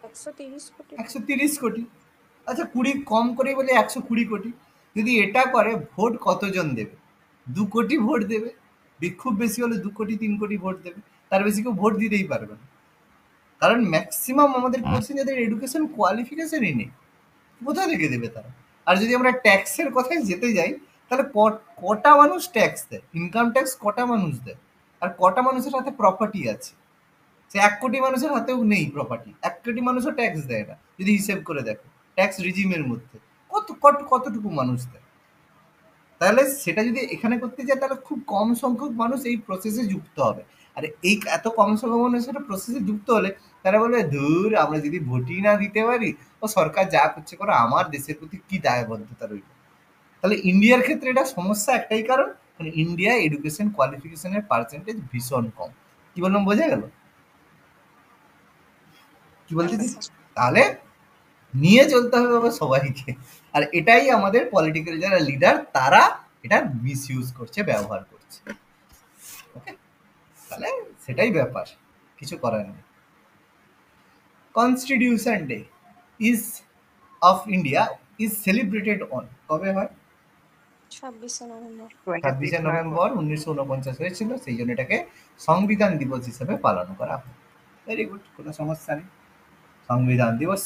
130 কোটি। 130 কোটি। আচ্ছা 20 কম করে বলে 120 কোটি। যদি এটা করে ভোট কতজন দেবে? 2 কোটি ভোট দেবে, খুব বেশি হলে 2 কোটি 3 কোটি ভোট দেবে, তার বেশি কেউ ভোট দিতেই পারবে না। কারণ ম্যাক্সিমাম আমাদের কোশ্চেন যাদের এডুকেশন কোয়ালিফিকেশনই নেই, কোথা থেকে দেবে তারা? আর যদি আমরা ট্যাক্সের কথায় যেতে যাই, তাহলে কটা মানুষ ট্যাক্স দেয়, ইনকাম ট্যাক্স কটা মানুষ দেয়, আর কটা মানুষের হাতে প্রপার্টি আছে? সে 1 কোটি মানুষের হাতেও নেই প্রপার্টি, 1 কোটি মানুষও ট্যাক্স দেয় না। যদি হিসেব করে দেখো ট্যাক্স রিজিমের মধ্যে কতটুকু মানুষ দেয়, তাহলে সেটা যদি এখানে করতে যায় তাহলে খুব কম সংখ্যক মানুষ এই প্রসেসে যুক্ত হবে। আর এই এত কম সংখ্যক মানুষ একটা প্রসেসে যুক্ত হলে তারা বলবে ধুর, আমরা যদি ভোটই না দিতে পারি, ও সরকার যা করছে করো, আমার দেশের প্রতি কি দায়বদ্ধতা রইল? তাহলে ইন্ডিয়ার ক্ষেত্রে এটা সমস্যা একটাই কারণ, মানে ইন্ডিয়া এডুকেশন কোয়ালিফিকেশনের পার্সেন্টেজ ভীষণ কম। কি বললাম, বোঝা গেল কি বলতে হ্যাঁ চাইছি? স্যার। তাহলে নিয়ে চলতে হবে আবার সবাইকে। আর এটাই আমাদের পলিটিক্যাল যারা লিডার তারা এটা মিসইউজ করছে, ব্যবহার করছে। ওকে, তাহলে সেটাই ব্যাপার, কিছু করার নেই। Constitution day is of India is celebrated on, কবে হয়? 26শে নভেম্বর। ছাব্বিশে 26 নভেম্বর 1949 হয়েছিল, সেই জন্য এটাকে সংবিধান দিবস হিসেবে পালন করা হয়। ভেরি গুড, কোনো সমস্যা নেই। সংবিধান দিবস।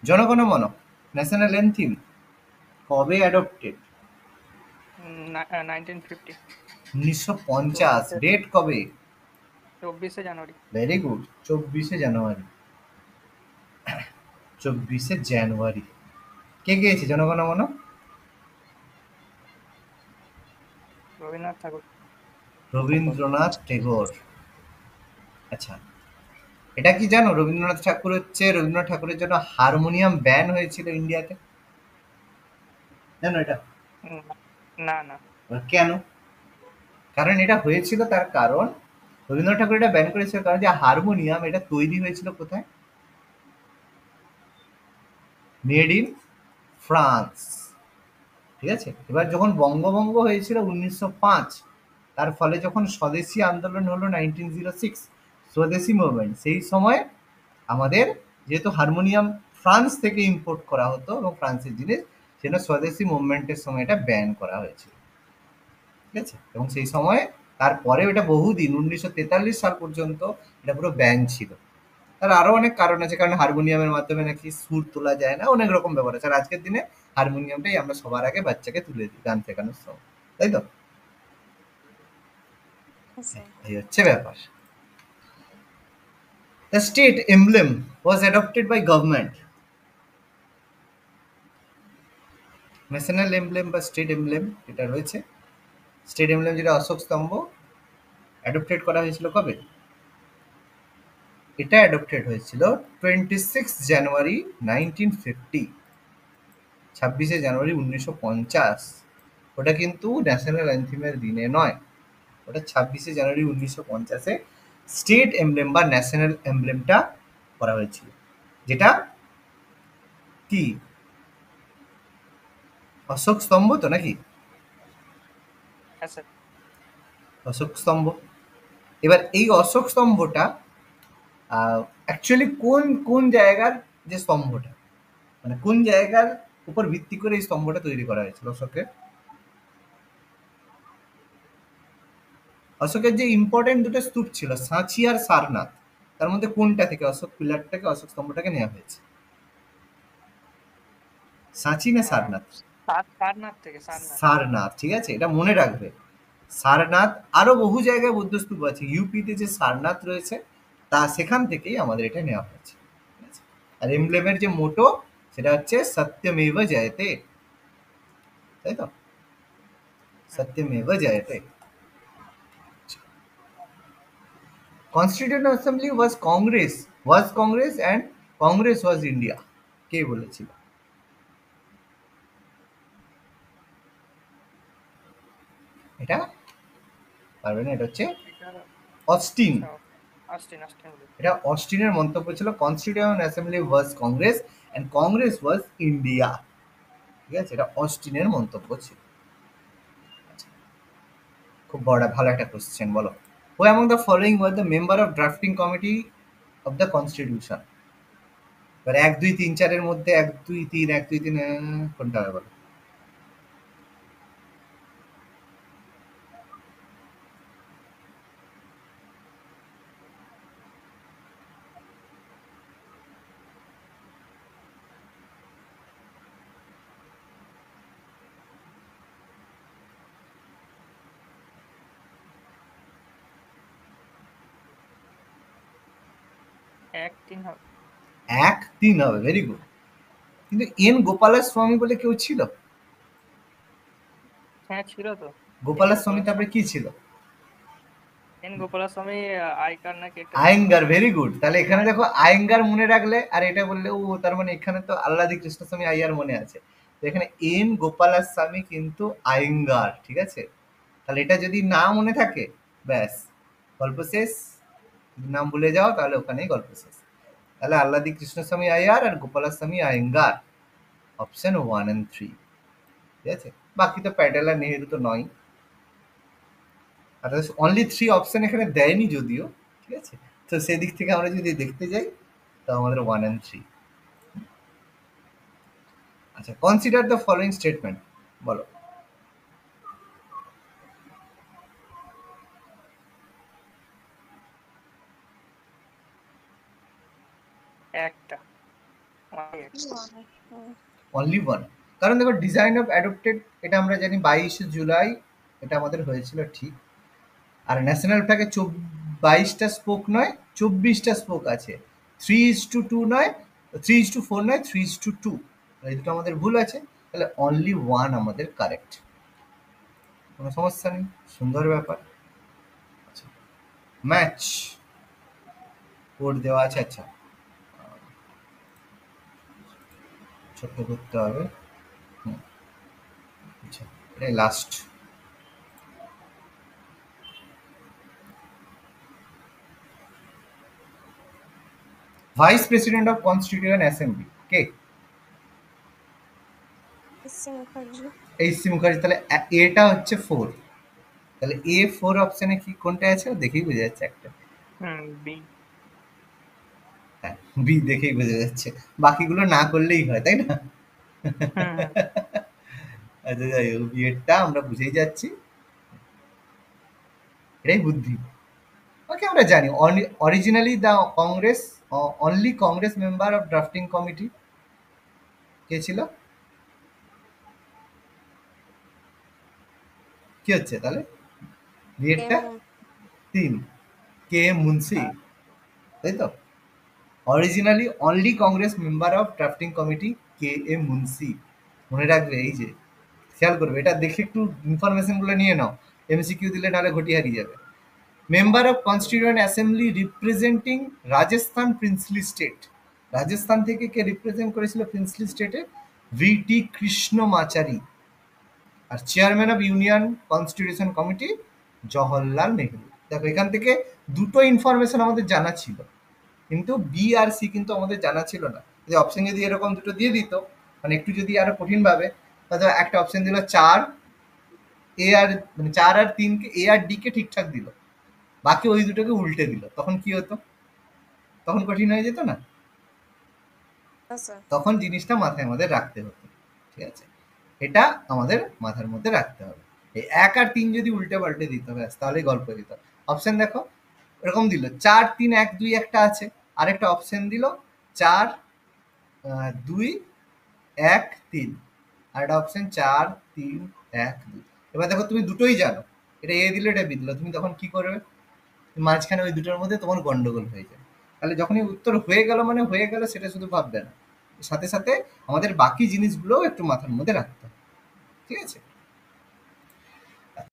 জনগণ মন, ন্যাশনাল অ্যান্থেম কবে অ্যাডপ্টেড? 1950। 1950। ডেট কবে? 24শে জানুয়ারি। ভেরি গুড, 24শে জানুয়ারি। 24শে জানুয়ারি। কে গিয়েছে জনগণ মন? রবীন্দ্রনাথ ঠাকুর। রবীন্দ্রনাথ টেগোর। আচ্ছা, এটা কি জানো রবীন্দ্রনাথ ঠাকুরের জন্য হারমোনিয়াম ব্যান হয়েছিল ইন্ডিয়াতে? জানো এটা? উম, না না। এবার কেন? কারণ এটা হয়েছিল তার কারণ রবীন্দ্রনাথ ঠাকুর এটা ব্যান করেছিল কারণ যে হারমোনিয়াম এটা তৈরি হয়েছিল কোথায়? Made in France. ঠিক আছে, এবার যখন বঙ্গভঙ্গ হয়েছিল 1905, তার ফলে যখন স্বদেশী আন্দোলন হলো 1906, স্বদেশী মুভমেন্ট, সেই সময় আমাদের যেহেতু হারমোনিয়াম ফ্রান্স থেকে ইম্পোর্ট করা হতো এবং ফ্রান্সের জিনিস, সেটা স্বদেশী মুভমেন্টের সময় এটা ব্যান করা হয়েছিল। ঠিক আছে, এবং সেই সময় তারপরে এটা বহুদিন 1943 সাল পর্যন্ত এটা পুরো ব্যান ছিল। তার আরো অনেক কারণ আছে, কারণ হারমোনিয়ামের মাধ্যমে নাকি সুর তোলা যায় না, অনেক রকম ব্যাপার আছে। আর আজকের দিনে হারমোনিয়ামটাই আমরা সবার আগে বাচ্চাকে তুলে দিই গান শেখানোর সময়, তাই তো? হ্যাঁ স্যার। এই হচ্ছে ব্যাপার। The state emblem was adopted by government. National emblem বা স্টেট এমব্লেম যেটা রয়েছে, স্টেট এমব্লেম যেটা অশোক স্তম্ভ, অ্যাডপ্টেড করা হয়েছিল কবে? এটা অ্যাডপ্টেড হয়েছিল 26 জানুয়ারি 1950, 26 জানুয়ারি 1950। ওটা কিন্তু ন্যাশনাল অ্যান্থিমের দিনে নয়, ওটা 26 জানুয়ারি 1950-এ স্টেট এমব্লেম বা ন্যাশনাল এমব্লেমটা করা হয়েছিল, যেটা কি অশোক স্তম্ভ তো নাকি? হ্যাঁ স্যার। অশোক স্তম্ভ। এবার এই অশোক স্তম্ভটা অ্যাকচুয়ালি কোন কোন জায়গার যে স্তম্ভটা, মানে কোন জায়গার উপর ভিত্তি করে এই স্তম্ভটা তৈরি করা হয়েছিল অশোকের? অশোকের যে ইম্পর্টেন্ট দুটো স্তূপ ছিল, সাঁচি আর সারনাথ, তার মধ্যে কোনটা থেকে অশোক পিলারটাকে, অশোক স্তম্ভটাকে নেওয়া হয়েছে? সাঁচি না সারনাথ? সারনাথ থেকে, সারনাথ। সারনাথ, ঠিক আছে, এটা মনে রাখবে। সারনাথ, আরো বহু জায়গায় বৌদ্ধস্তূপ আছে, ইউপিতে যে সারনাথ রয়েছে তা সেখান থেকেই আমাদের এটা নেওয়া হয়েছে। ঠিক আছে? আর এমব্লেমের যে মোটো সেটা হচ্ছে সত্যমেব জয়তে, তাই তো? Satyameva Jayate. Constitution assembly was Congress and Congress was India, কে বলেছিল? এটা পারবে না, এটা হচ্ছে এটা অস্টিন। আচ্ছা, অস্টিন বলে। এটা অস্টিনের মন্তব্য ছিল, constitution assembly was Congress and Congress was India. ঠিক আছে, এটা অস্টিনের মন্তব্য ছিল। আচ্ছা, খুব বড় ভালো একটা কোশ্চেন, বলো। Who among the following were the member of drafting committee of the constitution? এবার 1 2 3 4-এর মধ্যে 1 2 3 কোনটা হবে বলো? এক তিন হবে। 1 3 হবে, ভেরি গুড। কিন্তু এন গোপালাস্বামী বলে কেউ ছিল? হ্যাঁ ছিল তো। গোপালাস্বামী তারপরে কি ছিল? এন গোপালাস্বামী আইকার নাকি একটা ছিল। Iyengar, very good. তাহলে এখানে দেখো আয়েঙ্গার মনে রাখলে আর এটা বললে ও, তার মানে এখানে তো আল্লাদি কৃষ্ণস্বামী আইয়ার মনে আছে, তো এখানে এন গোপালাস্বামী কিন্তু আয়েঙ্গার। ঠিক আছে, তাহলে এটা যদি না মনে থাকে ব্যাস গল্প শেষ। যদি নাম ভুলে যাও তাহলে ওখানেই গল্প শেষ। তাহলে আল্লাদি কৃষ্ণস্বামী আইয়ার আর গোপালাস্বামী আয়েঙ্গার, অপশন 1 and 3। ঠিক আছে, বাকি তো প্যাটেল আর নেহেরু তো নয়। আর অনলি 3 অপশন এখানে দেয়নি যদিও। ঠিক আছে, তো সেদিক থেকে আমরা যদি দেখতে যাই তো আমাদের 1 and 3। আচ্ছা, কনসিডার দ্য ফলোইং স্টেটমেন্ট, বলো। একটা only একটা। অনলি ওয়ান, কারণ দেখো ডিজাইন অফ অ্যাডপ্টেড এটা আমরা জানি 22 জুলাই এটা আমাদের হয়েছিল, ঠিক। আর ন্যাশনাল ফ্ল্যাগে 22টা স্পোক নয়, 24টা স্পোক আছে। 3:2 নয়, 3:4 নয়, 3:2। এই দুটো আমাদের ভুল আছে, তাহলে অনলি ওয়ান আমাদের কারেক্ট। কোনো সমস্যা নেই, সুন্দর ব্যাপার। আচ্ছা, ম্যাচ কোড দেওয়া আছে। আচ্ছা, ছোট্ট করতে হবে। হুম, আচ্ছা, এটাই last. Vice president of constituent assembly কে? এসসি মুখার্জি। এইচ.সি. মুখার্জি। তাহলে এটা হচ্ছে 4। তাহলে A4 অপশনে কি কোনটা আছে দেখেই বোঝা যাচ্ছে একটা। বি। হ্যাঁ, বি দেখেই বোঝা যাচ্ছে। বাকিগুলো না করলেই হয়, তাই না? হুম আচ্ছা যাই হোক, বিয়েরটা আমরা বুঝেই যাচ্ছি, এটাই বুদ্ধি। ওকে, আমরা জানি originally the Congress only Congress member of drafting committee কে ছিল? কি হচ্ছে তাহলে বিয়েরটা? এম 3, কে এম মুন্সি, তাই তো? Originally only Congress member of drafting committee K M Munshi. মনে রাখবে, এই যে খেয়াল করবে, এটা দেখে একটু ইনফরমেশন গুলো নিয়ে নাও, এমসিকিউ দিলে নাহলে ঘটি হারিয়ে যাবে। Member of constituent assembly representing Rajasthan princely state. Rajasthan থেকে কে রিপ্রেজেন্ট করেছিল প্রিন্সলি স্টেটে? VT কৃষ্ণমাচারী। আর chairman of union constitution committee Jawaharlal Nehru. দেখো, এখান থেকে দুটো ইনফরমেশন আমাদের জানা ছিল, কিন্তু বি আর সি কিন্তু আমাদের জানা ছিল না। যে অপশন যদি এরকম দুটো দিয়ে দিত, মানে একটু যদি আরো কঠিন ভাবে, হয়তো একটা অপশন দিল 4 এ আর, মানে 4 আর 3 কে, এ আর ডি কে ঠিকঠাক দিল, বাকি ওই দুটোকে উল্টে দিল, তখন কি হতো? তখন কঠিন হয়ে যেত না? স্যার। তখন জিনিসটা মাথায় আমাদের রাখতে হতো। ঠিক আছে, এটা আমাদের মাথার মধ্যে রাখতে হবে। এই 1 আর 3 যদি উল্টে পাল্টে দিত, ব্যাস তাহলেই গল্প হয়ে যেত। অপশন দেখো, এরকম দিল 4 3 1 2 একটা আছে, আরেকটা অপশন দিল 4 2 1 3, আর একটা অপশন 4 3 1 2। এবার দেখো, তুমি দুটোই জানো, এটা এ দিল এটা বি দিল, তুমি তখন কি করবে? মাঝখানে ওই দুটোর মধ্যে তোমার গন্ডগোল হয়ে যাবে। তাহলে যখনই উত্তর হয়ে গেল মানে হয়ে গেল, সেটা শুধু ভাববে না, সাথে সাথে আমাদের বাকি জিনিসগুলোও একটু মাথার মধ্যে রাখতে হবে। ঠিক আছে?